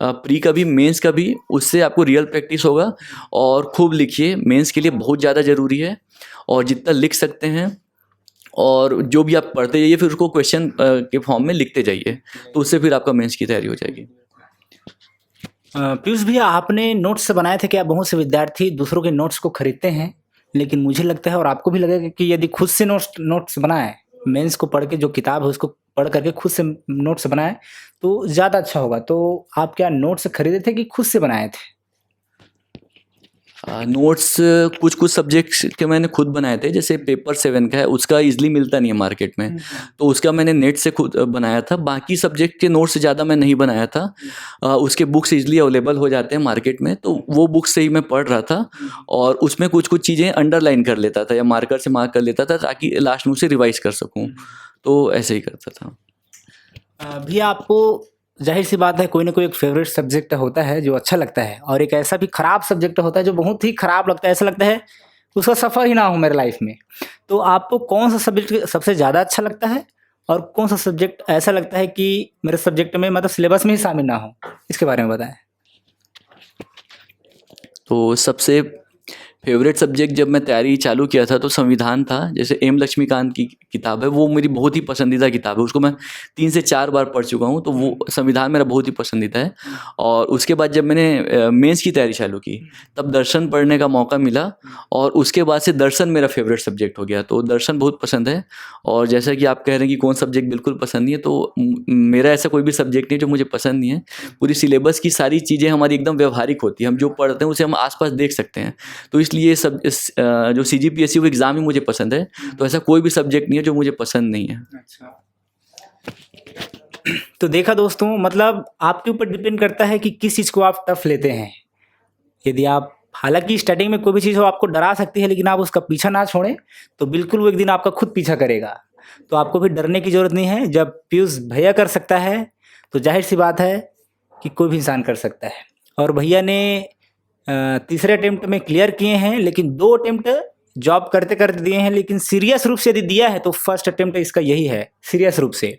S12: प्री का भी मेंस का भी। उससे आपको रियल प्रैक्टिस होगा। और खूब लिखिए, मेंस के लिए बहुत ज़्यादा ज़रूरी है। और जितना लिख सकते हैं और जो भी आप पढ़ते जाइए, फिर उसको क्वेश्चन के फॉर्म में लिखते जाइए, तो उससे फिर आपका मेंस की तैयारी हो जाएगी।
S1: पीयूष भैया, आपने नोट्स बनाए थे क्या? बहुत से विद्यार्थी दूसरों के नोट्स को खरीदते हैं, लेकिन मुझे लगता है और आपको भी लगेगा कि यदि खुद से नोट्स बनाएं, मेंस को पढ़ के जो किताब है उसको पढ़ करके खुद से नोट्स बनाएं तो ज़्यादा अच्छा होगा। तो आप क्या नोट्स खरीदे थे कि खुद से बनाए थे?
S12: नोट्स कुछ सब्जेक्ट्स के मैंने खुद बनाए थे। जैसे पेपर 7 का है, उसका ईजिली मिलता नहीं है मार्केट में, तो उसका मैंने नेट से खुद बनाया था। बाकी सब्जेक्ट के नोट्स ज़्यादा मैं नहीं बनाया था। उसके बुक्स ईजिली अवेलेबल हो जाते हैं मार्केट में, तो वो बुक्स से ही मैं पढ़ रहा था। और उसमें कुछ चीज़ें अंडरलाइन कर लेता था या मार्कर से मार्क कर लेता था, ताकि लास्ट में उसे रिवाइज कर सकूँ। तो ऐसे ही करता था।
S1: भैया, आपको ज़ाहिर सी बात है कोई ना कोई एक फेवरेट सब्जेक्ट होता है जो अच्छा लगता है, और एक ऐसा भी खराब सब्जेक्ट होता है जो बहुत ही खराब लगता है, ऐसा लगता है उसका सफ़र ही ना हो मेरे लाइफ में। तो आपको कौन सा सब्जेक्ट सबसे ज़्यादा अच्छा लगता है, और कौन सा सब्जेक्ट ऐसा लगता है कि मेरे सब्जेक्ट में मतलब सिलेबस में ही शामिल ना हो? इसके बारे में बताएं।
S12: तो सबसे फेवरेट सब्जेक्ट जब मैं तैयारी चालू किया था तो संविधान था। जैसे एम लक्ष्मीकांत की किताब है, वो मेरी बहुत ही पसंदीदा किताब है। उसको मैं 3 से 4 बार पढ़ चुका हूँ, तो वो संविधान मेरा बहुत ही पसंदीदा है। और उसके बाद जब मैंने मेंस की तैयारी चालू की, तब दर्शन पढ़ने का मौका मिला, और उसके बाद से दर्शन मेरा फेवरेट सब्जेक्ट हो गया। तो दर्शन बहुत पसंद है। और जैसा कि आप कह रहे हैं कि कौन सब्जेक्ट बिल्कुल पसंद नहीं है, तो मेरा ऐसा कोई भी सब्जेक्ट नहीं जो मुझे पसंद नहीं है। पूरी सिलेबस की सारी चीज़ें हमारी एकदम व्यवहारिक होती है। हम जो पढ़ते हैं उसे हम आसपास देख सकते हैं। तो इसलिए सब जो CGPSC वो एग्ज़ाम ही मुझे पसंद है। तो ऐसा कोई भी सब्जेक्ट नहीं है जो मुझे पसंद नहीं है।
S1: अच्छा, तो देखा दोस्तों, मतलब आपके ऊपर डिपेंड करता है कि किस चीज़ को आप टफ लेते हैं। यदि आप, हालांकि स्टार्टिंग में कोई भी चीज़ हो आपको डरा सकती है, लेकिन आप उसका पीछा ना छोड़ें तो बिल्कुल वो एक दिन आपका खुद पीछा करेगा। तो आपको भी डरने की ज़रूरत नहीं है। जब पीयूष भैया कर सकता है तो जाहिर सी बात है कि कोई भी इंसान कर सकता है। और भैया ने तीसरे अटेम्प्ट में क्लियर किए हैं, लेकिन 2 अटेम्प्ट जॉब करते करते दिए हैं। लेकिन सीरियस रूप से यदि दिया है तो फर्स्ट अटेम्प्ट इसका यही है, सीरियस रूप से।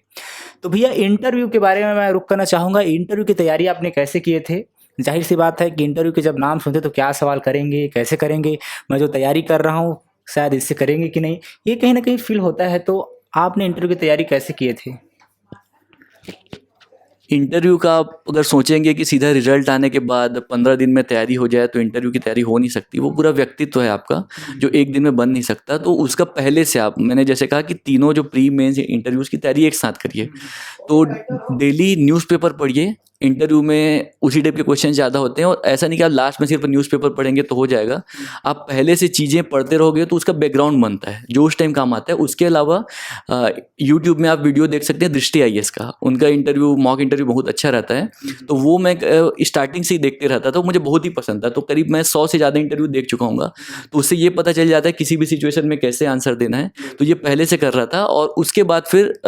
S1: तो भैया, इंटरव्यू के बारे में मैं रुक करना चाहूँगा। इंटरव्यू की तैयारी आपने कैसे किए थे? जाहिर सी बात है कि इंटरव्यू के जब नाम सुनते तो क्या सवाल करेंगे, कैसे करेंगे, मैं जो तैयारी कर रहा हूँ शायद इससे करेंगे कि नहीं, ये कहीं ना कहीं फील होता है। तो आपने इंटरव्यू की तैयारी कैसे किए थे?
S12: इंटरव्यू का आप अगर सोचेंगे कि सीधा रिजल्ट आने के बाद 15 दिन में तैयारी हो जाए तो इंटरव्यू की तैयारी हो नहीं सकती। वो पूरा व्यक्तित्व है आपका जो एक दिन में बन नहीं सकता। तो उसका पहले से आप, मैंने जैसे कहा कि तीनों जो प्री मेंस इंटरव्यूज़ की तैयारी एक साथ करिए। तो डेली न्यूज़पेपर पढ़िए। इंटरव्यू में उसी टाइप के क्वेश्चन ज़्यादा होते हैं और ऐसा नहीं कि आप लास्ट में सिर्फ न्यूज़पेपर पढ़ेंगे तो हो जाएगा। आप पहले से चीज़ें पढ़ते रहोगे तो उसका बैकग्राउंड बनता है जो उस टाइम काम आता है। उसके अलावा यूट्यूब में आप वीडियो देख सकते हैं दृष्टि IAS का, उनका इंटरव्यू मॉक इंटरव्यू बहुत अच्छा रहता है। तो वो मैं स्टार्टिंग से ही देखते रहता था, मुझे बहुत ही पसंद था। तो करीब मैं 100 से ज़्यादा इंटरव्यू देख चुका हूँ। तो उससे ये पता चल जाता है किसी भी सिचुएशन में कैसे आंसर देना है। तो ये पहले से कर रहा था और उसके बाद फिर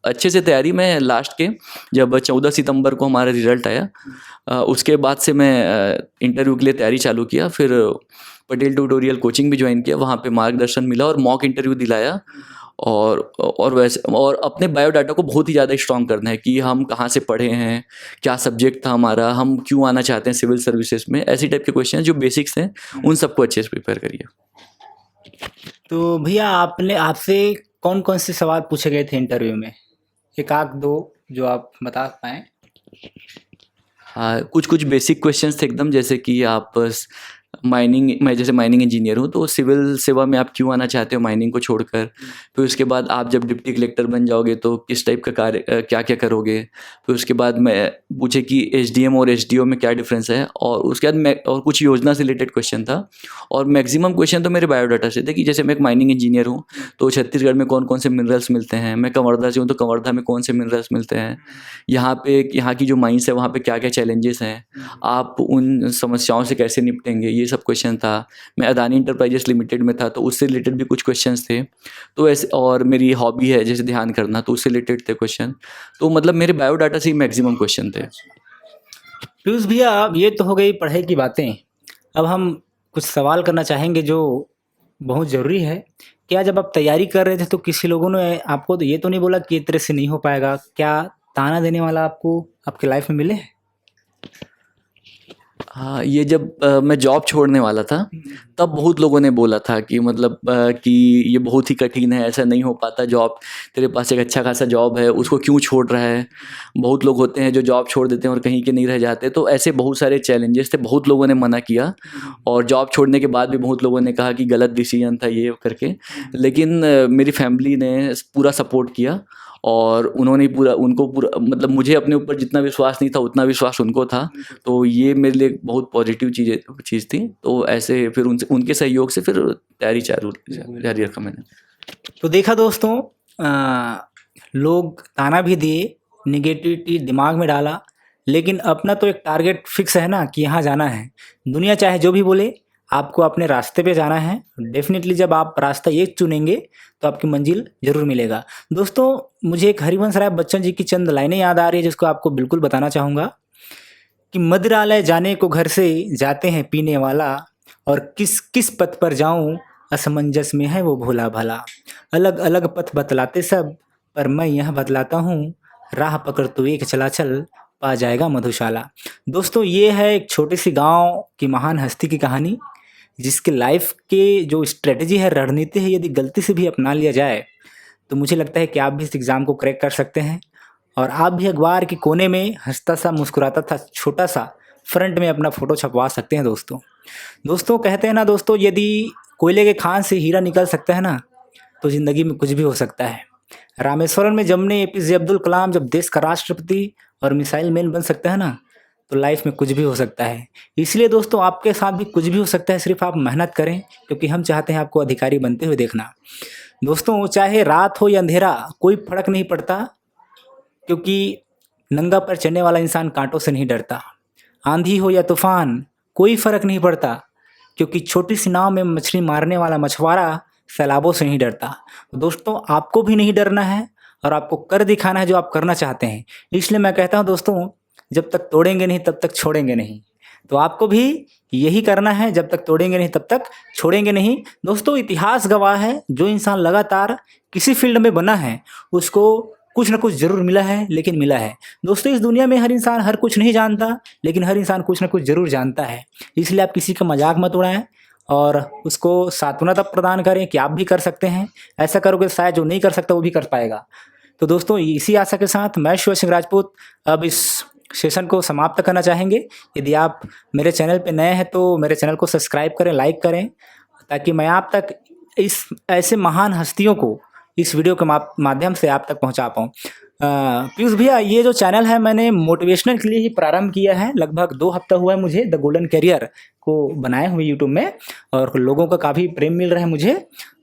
S12: अच्छे से तैयारी में लास्ट के जब 14 सितंबर को हमारा रिजल्ट आया उसके बाद से मैं इंटरव्यू के लिए तैयारी चालू किया। फिर पटेल ट्यूटोरियल कोचिंग भी ज्वाइन किया, वहाँ पे मार्गदर्शन मिला और मॉक इंटरव्यू दिलाया। और वैसे और अपने बायोडाटा को बहुत ही ज़्यादा स्ट्रॉन्ग करना है कि हम कहाँ से पढ़े हैं, क्या सब्जेक्ट था हमारा, हम क्यों आना चाहते हैं सिविल सर्विसेज में। ऐसी टाइप के क्वेश्चन जो बेसिक्स हैं उन सबको अच्छे से प्रिपेयर करिए।
S1: तो भैया आपसे कौन कौन से सवाल पूछे गए थे इंटरव्यू में? एक आध दो जो आप बता पाएँ।
S12: हाँ, कुछ बेसिक क्वेश्चंस थे एकदम, जैसे कि आप मैं जैसे माइनिंग इंजीनियर हूँ तो सिविल सेवा में आप क्यों आना चाहते हो माइनिंग को छोड़कर। फिर उसके बाद आप जब डिप्टी कलेक्टर बन जाओगे तो किस टाइप का कार्य क्या क्या करोगे। फिर उसके बाद मैं पूछे कि SDM और SDO में क्या डिफरेंस है। और उसके बाद मैं और कुछ योजना से रिलेटेड क्वेश्चन था। और मैक्सिमम क्वेश्चन तो मेरे बायोडाटा से थे कि जैसे मैं एक माइनिंग इंजीनियर हूँ तो छत्तीसगढ़ में कौन कौन से मिनरल्स मिलते हैं। मैं कवर्धा से हूँ तो कवर्धा में कौन से मिनरल्स मिलते हैं। यहाँ की जो माइंस है वहाँ पर क्या क्या चैलेंजेस हैं, आप उन समस्याओं से कैसे निपटेंगे, ये सब क्वेश्चन था। मैं अदानी इंटरप्राइजेस लिमिटेड में था तो उससे रिलेटेड भी कुछ क्वेश्चंस थे। तो ऐसे और मेरी हॉबी है जैसे ध्यान करना, तो उससे रिलेटेड थे क्वेश्चन। तो मतलब मेरे बायोडाटा से ही मैक्सिमम क्वेश्चन थे।
S1: पीयूष भैया, अब ये तो हो गई पढ़ाई की बातें। अब हम कुछ सवाल करना चाहेंगे जो बहुत ज़रूरी है। क्या जब आप तैयारी कर रहे थे तो किसी लोगों ने आपको तो ये तो नहीं बोला कि ये तेरे से नहीं हो पाएगा? क्या ताना देने वाला आपको आपके लाइफ में मिले?
S12: हाँ, ये जब मैं जॉब छोड़ने वाला था तब बहुत लोगों ने बोला था कि मतलब कि ये बहुत ही कठिन है, ऐसा नहीं हो पाता जॉब, तेरे पास एक अच्छा खासा जॉब है उसको क्यों छोड़ रहा है। बहुत लोग होते हैं जो जॉब छोड़ देते हैं और कहीं के नहीं रह जाते। तो ऐसे बहुत सारे चैलेंजेस थे, बहुत लोगों ने मना किया और जॉब छोड़ने के बाद भी बहुत लोगों ने कहा कि गलत डिसीजन था ये करके। लेकिन मेरी फैमिली ने पूरा सपोर्ट किया और उन्होंने उनको पूरा मतलब मुझे अपने ऊपर जितना विश्वास नहीं था उतना विश्वास उनको था। तो ये मेरे लिए बहुत पॉजिटिव चीज़ थी। तो ऐसे फिर उनके सहयोग से फिर तैयारी जारी रखा मैंने।
S1: तो देखा दोस्तों, लोग ताना भी दिए, निगेटिविटी दिमाग में डाला, लेकिन अपना तो एक टारगेट फिक्स है ना कि यहाँ जाना है। दुनिया चाहे जो भी बोले, आपको अपने रास्ते पे जाना है। डेफिनेटली जब आप रास्ता एक चुनेंगे तो आपकी मंजिल जरूर मिलेगा। दोस्तों, मुझे एक हरिवंश राय बच्चन जी की चंद लाइनें याद आ रही है जिसको आपको बिल्कुल बताना चाहूँगा कि मदिरालय जाने को घर से जाते हैं पीने वाला, और किस किस पथ पर जाऊँ असमंजस में है वो भोला भाला। अलग अलग पथ बतलाते सब, पर मैं यह बतलाता हूँ, राह पकड़ तो एक चला चल, पा जाएगा मधुशाला। दोस्तों, ये है एक छोटी सी गांव की महान हस्ती की कहानी जिसके लाइफ के जो स्ट्रेटजी है, रणनीति है, यदि गलती से भी अपना लिया जाए तो मुझे लगता है कि आप भी इस एग्ज़ाम को क्रैक कर सकते हैं। और आप भी अखबार के कोने में हंसता सा मुस्कुराता था छोटा सा फ्रंट में अपना फ़ोटो छपवा सकते हैं। दोस्तों कहते हैं ना दोस्तों, यदि कोयले के खान से हीरा निकल सकता है ना तो ज़िंदगी में कुछ भी हो सकता है। रामेश्वरम में जमने APJ अब्दुल कलाम जब देश का राष्ट्रपति और मिसाइल मैन बन सकता है ना, तो लाइफ में कुछ भी हो सकता है। इसलिए दोस्तों, आपके साथ भी कुछ भी हो सकता है, सिर्फ आप मेहनत करें, क्योंकि हम चाहते हैं आपको अधिकारी बनते हुए देखना। दोस्तों, चाहे रात हो या अंधेरा, कोई फर्क नहीं पड़ता, क्योंकि नंगा पर चलने वाला इंसान कांटों से नहीं डरता। आंधी हो या तूफान, कोई फर्क नहीं पड़ता, क्योंकि छोटी सी नाव में मछली मारने वाला मछुआरा सैलाबों से नहीं डरता। दोस्तों, आपको भी नहीं डरना है और आपको कर दिखाना है जो आप करना चाहते हैं। इसलिए मैं कहता हूं दोस्तों, जब तक तोड़ेंगे नहीं तब तक छोड़ेंगे नहीं। तो आपको भी यही करना है, जब तक तोड़ेंगे नहीं तब तक छोड़ेंगे नहीं। दोस्तों, इतिहास गवाह है, जो इंसान लगातार किसी फील्ड में बना है उसको कुछ ना कुछ जरूर मिला है, लेकिन मिला है। दोस्तों, इस दुनिया में हर इंसान हर कुछ नहीं जानता, लेकिन हर इंसान कुछ ना कुछ जरूर जानता है। इसलिए आप किसी का मजाक मत उड़ाएं और उसको सांत्वना तब प्रदान करें कि आप भी कर सकते हैं। ऐसा करोगे तो शायद जो नहीं कर सकता वो भी कर पाएगा। तो दोस्तों इसी आशा के साथ मैं शिव सिंह राजपूत अब इस सेशन को समाप्त करना चाहेंगे। यदि आप मेरे चैनल पे नए हैं तो मेरे चैनल को सब्सक्राइब करें, लाइक करें, ताकि मैं आप तक इस ऐसे महान हस्तियों को इस वीडियो के माध्यम से आप तक पहुंचा पाऊं। पीयूष भैया, ये जो चैनल है मैंने मोटिवेशनल के लिए ही प्रारंभ किया है। लगभग 2 हफ्ता हुआ है मुझे द गोल्डन कैरियर को बनाए हुए यूट्यूब में, और लोगों का काफ़ी प्रेम मिल रहा है मुझे।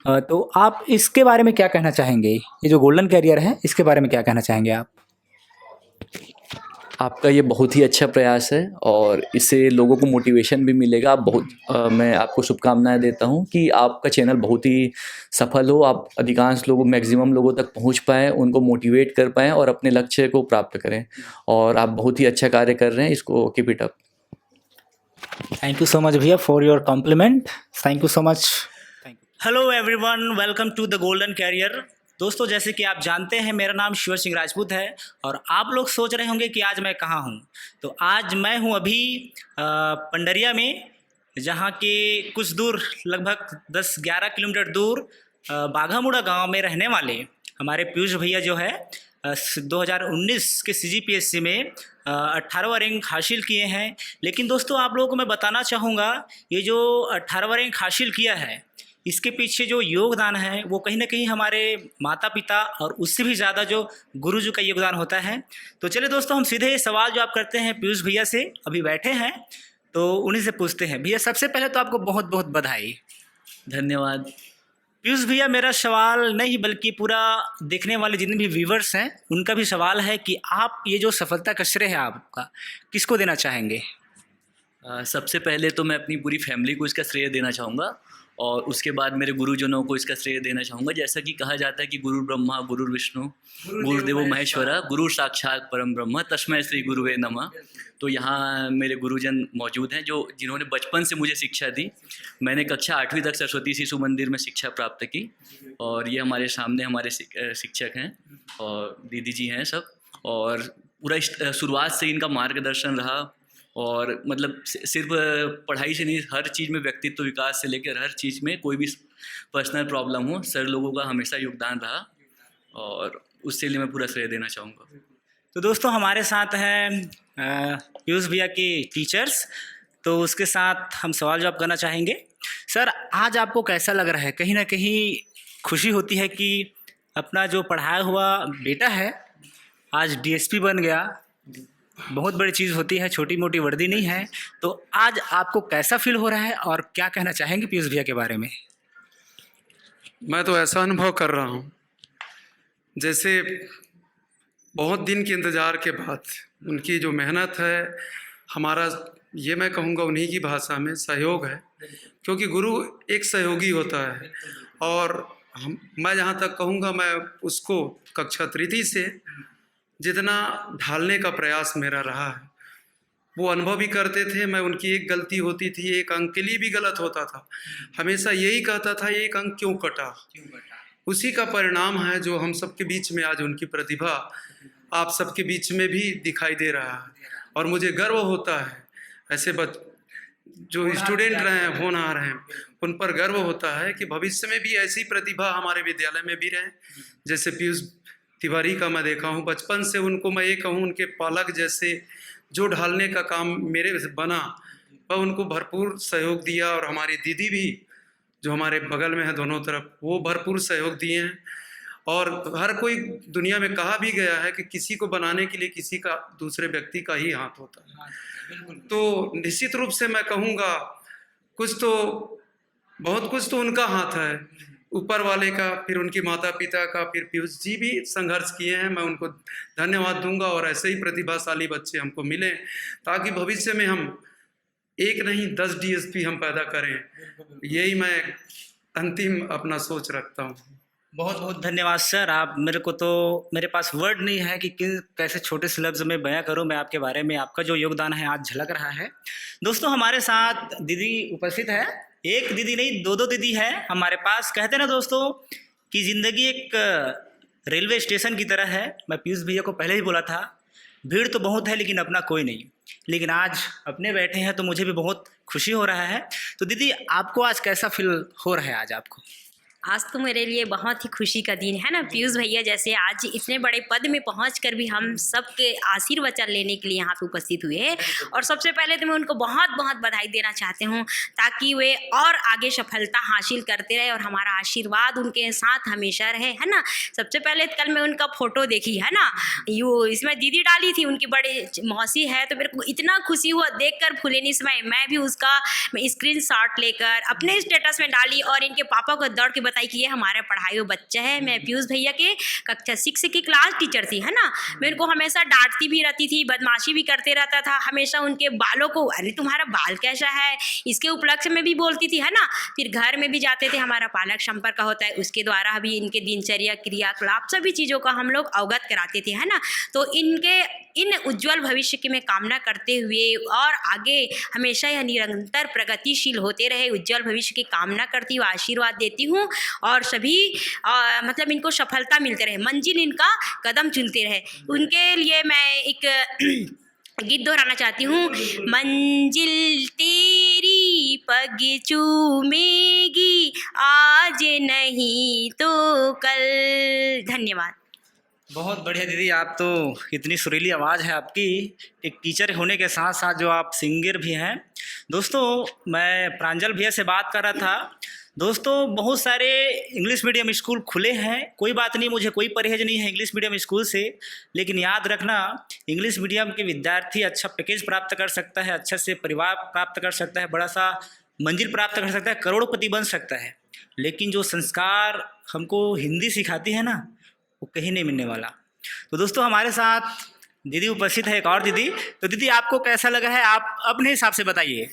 S1: तो आप इसके बारे में क्या कहना चाहेंगे? ये जो गोल्डन कैरियर है इसके बारे में क्या कहना चाहेंगे आप?
S12: आपका ये बहुत ही अच्छा प्रयास है और इससे लोगों को मोटिवेशन भी मिलेगा। मैं आपको शुभकामनाएं देता हूं कि आपका चैनल बहुत ही सफल हो, आप अधिकांश लोगों मैक्सिमम लोगों तक पहुंच पाएँ, उनको मोटिवेट कर पाएँ और अपने लक्ष्य को प्राप्त करें। और आप बहुत ही अच्छा कार्य कर रहे हैं, इसको keep it up.
S1: Thank you so much भैया for your compliment. Thank you so much. Hello everyone, welcome to the Golden Career. दोस्तों, जैसे कि आप जानते हैं मेरा नाम शिव सिंह राजपूत है और आप लोग सोच रहे होंगे कि आज मैं कहाँ हूँ। तो आज मैं हूँ अभी पंडरिया में, जहाँ के कुछ दूर लगभग 10-11 किलोमीटर दूर बाघामुड़ा गांव में रहने वाले हमारे पीयूष भैया जो है 2019 के CGPSC में 18वां रैंक हासिल किए हैं। लेकिन दोस्तों आप लोगों को मैं बताना चाहूँगा, ये जो 18वां रैंक हासिल किया है इसके पीछे जो योगदान है वो कहीं ना कहीं हमारे माता पिता और उससे भी ज़्यादा जो गुरुजी का योगदान होता है। तो चलिए दोस्तों, हम सीधे सवाल जो आप करते हैं पीयूष भैया से, अभी बैठे हैं तो उन्हीं से पूछते हैं। भैया सबसे पहले तो आपको बहुत बहुत बधाई।
S12: धन्यवाद।
S1: पीयूष भैया, मेरा सवाल नहीं बल्कि पूरा देखने वाले जितने भी व्यूवर्स हैं उनका भी सवाल है कि आप ये जो सफलता का श्रेय है आपका किसको देना चाहेंगे?
S12: सबसे पहले तो मैं अपनी पूरी फैमिली को इसका श्रेय देना चाहूँगा और उसके बाद मेरे गुरुजनों को इसका श्रेय देना चाहूँगा। जैसा कि कहा जाता है कि गुरु ब्रह्मा गुरु विष्णु गुरुदेवो महेश्वरा गुरु साक्षात परम ब्रह्म तस्मै श्री गुरुवे नमः। तो यहाँ मेरे गुरुजन मौजूद हैं जिन्होंने बचपन से मुझे शिक्षा दी। मैंने कक्षा 8वीं तक सरस्वती शिशु मंदिर में शिक्षा प्राप्त की और ये हमारे सामने हमारे शिक्षक हैं और दीदी जी हैं सब। और पूरा शुरुआत से इनका मार्गदर्शन रहा और मतलब सिर्फ पढ़ाई से नहीं, हर चीज़ में व्यक्तित्व विकास से लेकर हर चीज़ में कोई भी पर्सनल प्रॉब्लम हो, सर लोगों का हमेशा योगदान रहा और उसके लिए मैं पूरा श्रेय देना चाहूँगा।
S1: तो दोस्तों हमारे साथ हैं पीयूष भैया के टीचर्स, तो उसके साथ हम सवाल जवाब करना चाहेंगे। सर, आज आपको कैसा लग रहा है? कहीं ना कहीं खुशी होती है कि अपना जो पढ़ाया हुआ बेटा है आज DSP बन गया, बहुत बड़ी चीज़ होती है, छोटी मोटी वर्दी नहीं है। तो आज आपको कैसा फील हो रहा है और क्या कहना चाहेंगे पीयूष भैया के बारे में?
S13: मैं तो ऐसा अनुभव कर रहा हूँ जैसे बहुत दिन के इंतज़ार के बाद उनकी जो मेहनत है, हमारा ये मैं कहूँगा उन्हीं की भाषा में सहयोग है, क्योंकि गुरु एक सहयोगी होता है। और मैं जहाँ तक कहूँगा, मैं उसको कक्षा 3 से जितना ढालने का प्रयास मेरा रहा है, वो अनुभव भी करते थे। मैं उनकी एक गलती होती थी, एक अंक के लिए भी गलत होता था, हमेशा यही कहता था एक अंक क्यों कटा। उसी का परिणाम है जो हम सबके बीच में आज उनकी प्रतिभा आप सबके बीच में भी दिखाई दे रहा है। और मुझे गर्व होता है ऐसे जो स्टूडेंट रहे हैं, होनहार हैं, उन पर गर्व होता है कि भविष्य में भी ऐसी प्रतिभा हमारे विद्यालय में भी रहे। जैसे पीयूष तिवारी का मैं देखा हूँ, बचपन से उनको मैं ये कहूँ उनके पालक जैसे जो ढालने का काम मेरे बना, वह उनको भरपूर सहयोग दिया। और हमारी दीदी भी जो हमारे बगल में है दोनों तरफ, वो भरपूर सहयोग दिए हैं। और हर कोई दुनिया में कहा भी गया है कि किसी को बनाने के लिए किसी का दूसरे व्यक्ति का ही हाथ होता है। तो निश्चित रूप से मैं कहूँगा बहुत कुछ तो उनका हाथ है, ऊपर वाले का, फिर उनकी माता पिता का, फिर पीयूष जी भी संघर्ष किए हैं। मैं उनको धन्यवाद दूंगा और ऐसे ही प्रतिभाशाली बच्चे हमको मिलें ताकि भविष्य में हम एक नहीं 10 DSP हम पैदा करें। यही मैं अंतिम अपना सोच रखता हूँ।
S1: बहुत बहुत धन्यवाद सर। आप मेरे पास वर्ड नहीं है कि कैसे छोटे से लफ्ज़ में बयां करूं मैं आपके बारे में। आपका जो योगदान है आज झलक रहा है। दोस्तों हमारे साथ दीदी उपस्थित है, एक दीदी नहीं 2 दीदी है हमारे पास। कहते ना दोस्तों कि ज़िंदगी एक रेलवे स्टेशन की तरह है। मैं पीयूष भैया को पहले ही बोला था भीड़ तो बहुत है लेकिन अपना कोई नहीं। लेकिन आज अपने बैठे हैं तो मुझे भी बहुत खुशी हो रहा है। तो दीदी आपको आज कैसा फील हो रहा है आज आपको?
S14: आज तो मेरे लिए बहुत ही खुशी का दिन है ना। पीयूष भैया जैसे आज इतने बड़े पद में पहुंचकर भी हम सबके आशीर्वचन लेने के लिए यहाँ पे उपस्थित हुए हैं। और सबसे पहले तो मैं उनको बहुत बहुत बधाई देना चाहती हूँ ताकि वे और आगे सफलता हासिल करते रहे और हमारा आशीर्वाद उनके साथ हमेशा रहे, है ना। सबसे पहले कल मैं उनका फोटो देखी, है ना, यू इसमें दीदी डाली थी, उनकी बड़ी मौसी है, तो मेरे को इतना खुशी हुआ देखकर फूलेनी समय। मैं भी उसका स्क्रीन शॉट लेकर अपने स्टेटस में डाली और इनके पापा को दौड़ के बताई कि ये हमारे पढ़ाई हुए बच्चा है। मैं पीयूष भैया के कक्षा 6 की क्लास टीचर थी, है ना। मैं उनको हमेशा डांटती भी रहती थी, बदमाशी भी करते रहता था, हमेशा उनके बालों को अरे तुम्हारा बाल कैसा है इसके उपलक्ष्य में भी बोलती थी, है ना। फिर घर में भी जाते थे, हमारा पालक संपर्क होता है, उसके द्वारा भी इनके दिनचर्या क्रियाकलाप सभी चीज़ों का हम लोग अवगत कराते थे, है ना। तो इनके इन उज्जवल भविष्य की मैं कामना करते हुए और आगे हमेशा यह निरंतर प्रगतिशील होते रहे, उज्जवल भविष्य की कामना करती हूँ, आशीर्वाद देती हूँ और सभी मतलब इनको सफलता मिलते रहे, मंजिल इनका कदम चुनते रहे। उनके लिए मैं एक गीत दोहराना चाहती हूँ। मंजिल तेरी पग चूमेगी आज नहीं तो कल। धन्यवाद।
S1: बहुत बढ़िया दीदी, आप तो इतनी सुरीली आवाज़ है आपकी, एक टीचर होने के साथ साथ जो आप सिंगर भी हैं। दोस्तों मैं प्रांजल भैया से बात कर रहा था। दोस्तों बहुत सारे इंग्लिश मीडियम स्कूल खुले हैं, कोई बात नहीं, मुझे कोई परहेज नहीं है इंग्लिश मीडियम स्कूल से, लेकिन याद रखना इंग्लिश मीडियम के विद्यार्थी अच्छा पैकेज प्राप्त कर सकता है, अच्छे से परिवार प्राप्त कर सकता है, बड़ा सा मंजिल प्राप्त कर सकता है, करोड़पति बन सकता है। लेकिन जो संस्कार हमको हिंदी सिखाती है ना, वो कहीं नहीं मिलने वाला। तो दोस्तों हमारे साथ दीदी उपस्थित है, एक और दीदी। तो दीदी आपको कैसा लगा है, आप अपने हिसाब से बताइए।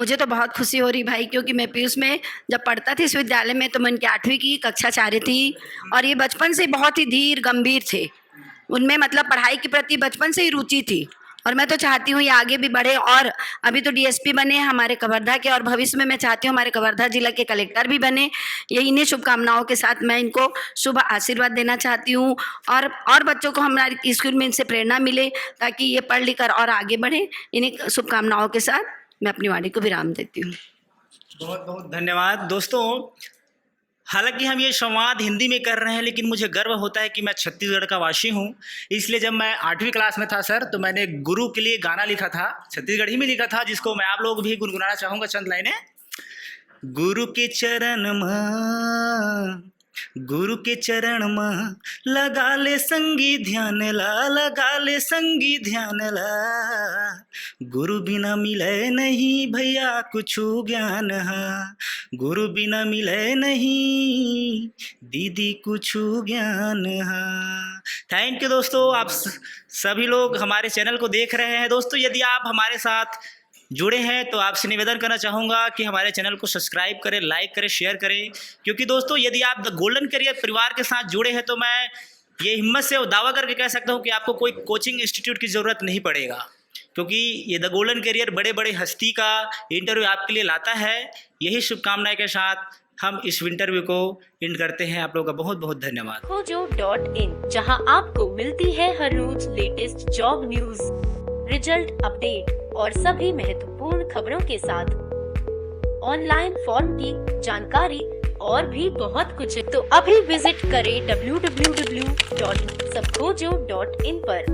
S15: मुझे तो बहुत खुशी हो रही भाई, क्योंकि मैं पीयूष में जब पढ़ता थी इस विद्यालय में तो मैं उनकी 8वीं की कक्षा 4 थी और ये बचपन से बहुत ही धीर गंभीर थे, उनमें मतलब पढ़ाई के प्रति बचपन से ही रुचि थी और मैं तो चाहती हूँ ये आगे भी बढ़े। और अभी तो डीएसपी बने हैं हमारे कवर्धा के और भविष्य में मैं चाहती हूँ हमारे कवर्धा जिला के कलेक्टर भी बने। ये इन्हीं शुभकामनाओं के साथ मैं इनको शुभ आशीर्वाद देना चाहती हूँ और बच्चों को हमारे स्कूल में इनसे प्रेरणा मिले ताकि ये पढ़ लिख कर और आगे बढ़े। इन्हीं शुभकामनाओं के साथ मैं अपनी वाणी को विराम देती हूँ।
S1: बहुत बहुत धन्यवाद। दोस्तों हालांकि हम ये संवाद हिंदी में कर रहे हैं, लेकिन मुझे गर्व होता है कि मैं छत्तीसगढ़ का वासी हूँ। इसलिए जब मैं 8वीं क्लास में था सर, तो मैंने गुरु के लिए गाना लिखा था, छत्तीसगढ़ी में लिखा था, जिसको मैं आप लोग भी गुनगुनाना चाहूँगा चंद लाइनें। गुरु के चरण में, गुरु के चरण में लगा ले संगी ध्यान ला, लगा ले संगी ध्यान ला। गुरु बिना मिले नहीं भैया कुछ ज्ञान है, गुरु बिना मिले नहीं दीदी कुछ ज्ञान है। थैंक यू दोस्तों, आप सभी लोग हमारे चैनल को देख रहे हैं। दोस्तों यदि आप हमारे साथ जुड़े हैं तो आपसे निवेदन करना चाहूँगा कि हमारे चैनल को सब्सक्राइब करें, लाइक करें, शेयर करें, क्योंकि दोस्तों यदि आप द गोल्डन करियर परिवार के साथ जुड़े हैं तो मैं ये हिम्मत से दावा करके कह सकता हूँ कि आपको कोई कोचिंग इंस्टीट्यूट की ज़रूरत नहीं पड़ेगा, क्योंकि ये द गोल्डन करियर बड़े बड़े हस्ती का इंटरव्यू आपके लिए लाता है। यही शुभकामनाएं के साथ हम इस इंटरव्यू को एंड करते हैं। आप लोगों का बहुत बहुत धन्यवाद।
S16: खोजो.in, जहां आपको मिलती है हर रोज latest job news, result update और सभी महत्वपूर्ण खबरों के साथ ऑनलाइन फॉर्म की जानकारी और भी बहुत कुछ। तो अभी विजिट करें www.sabkhojo.in पर।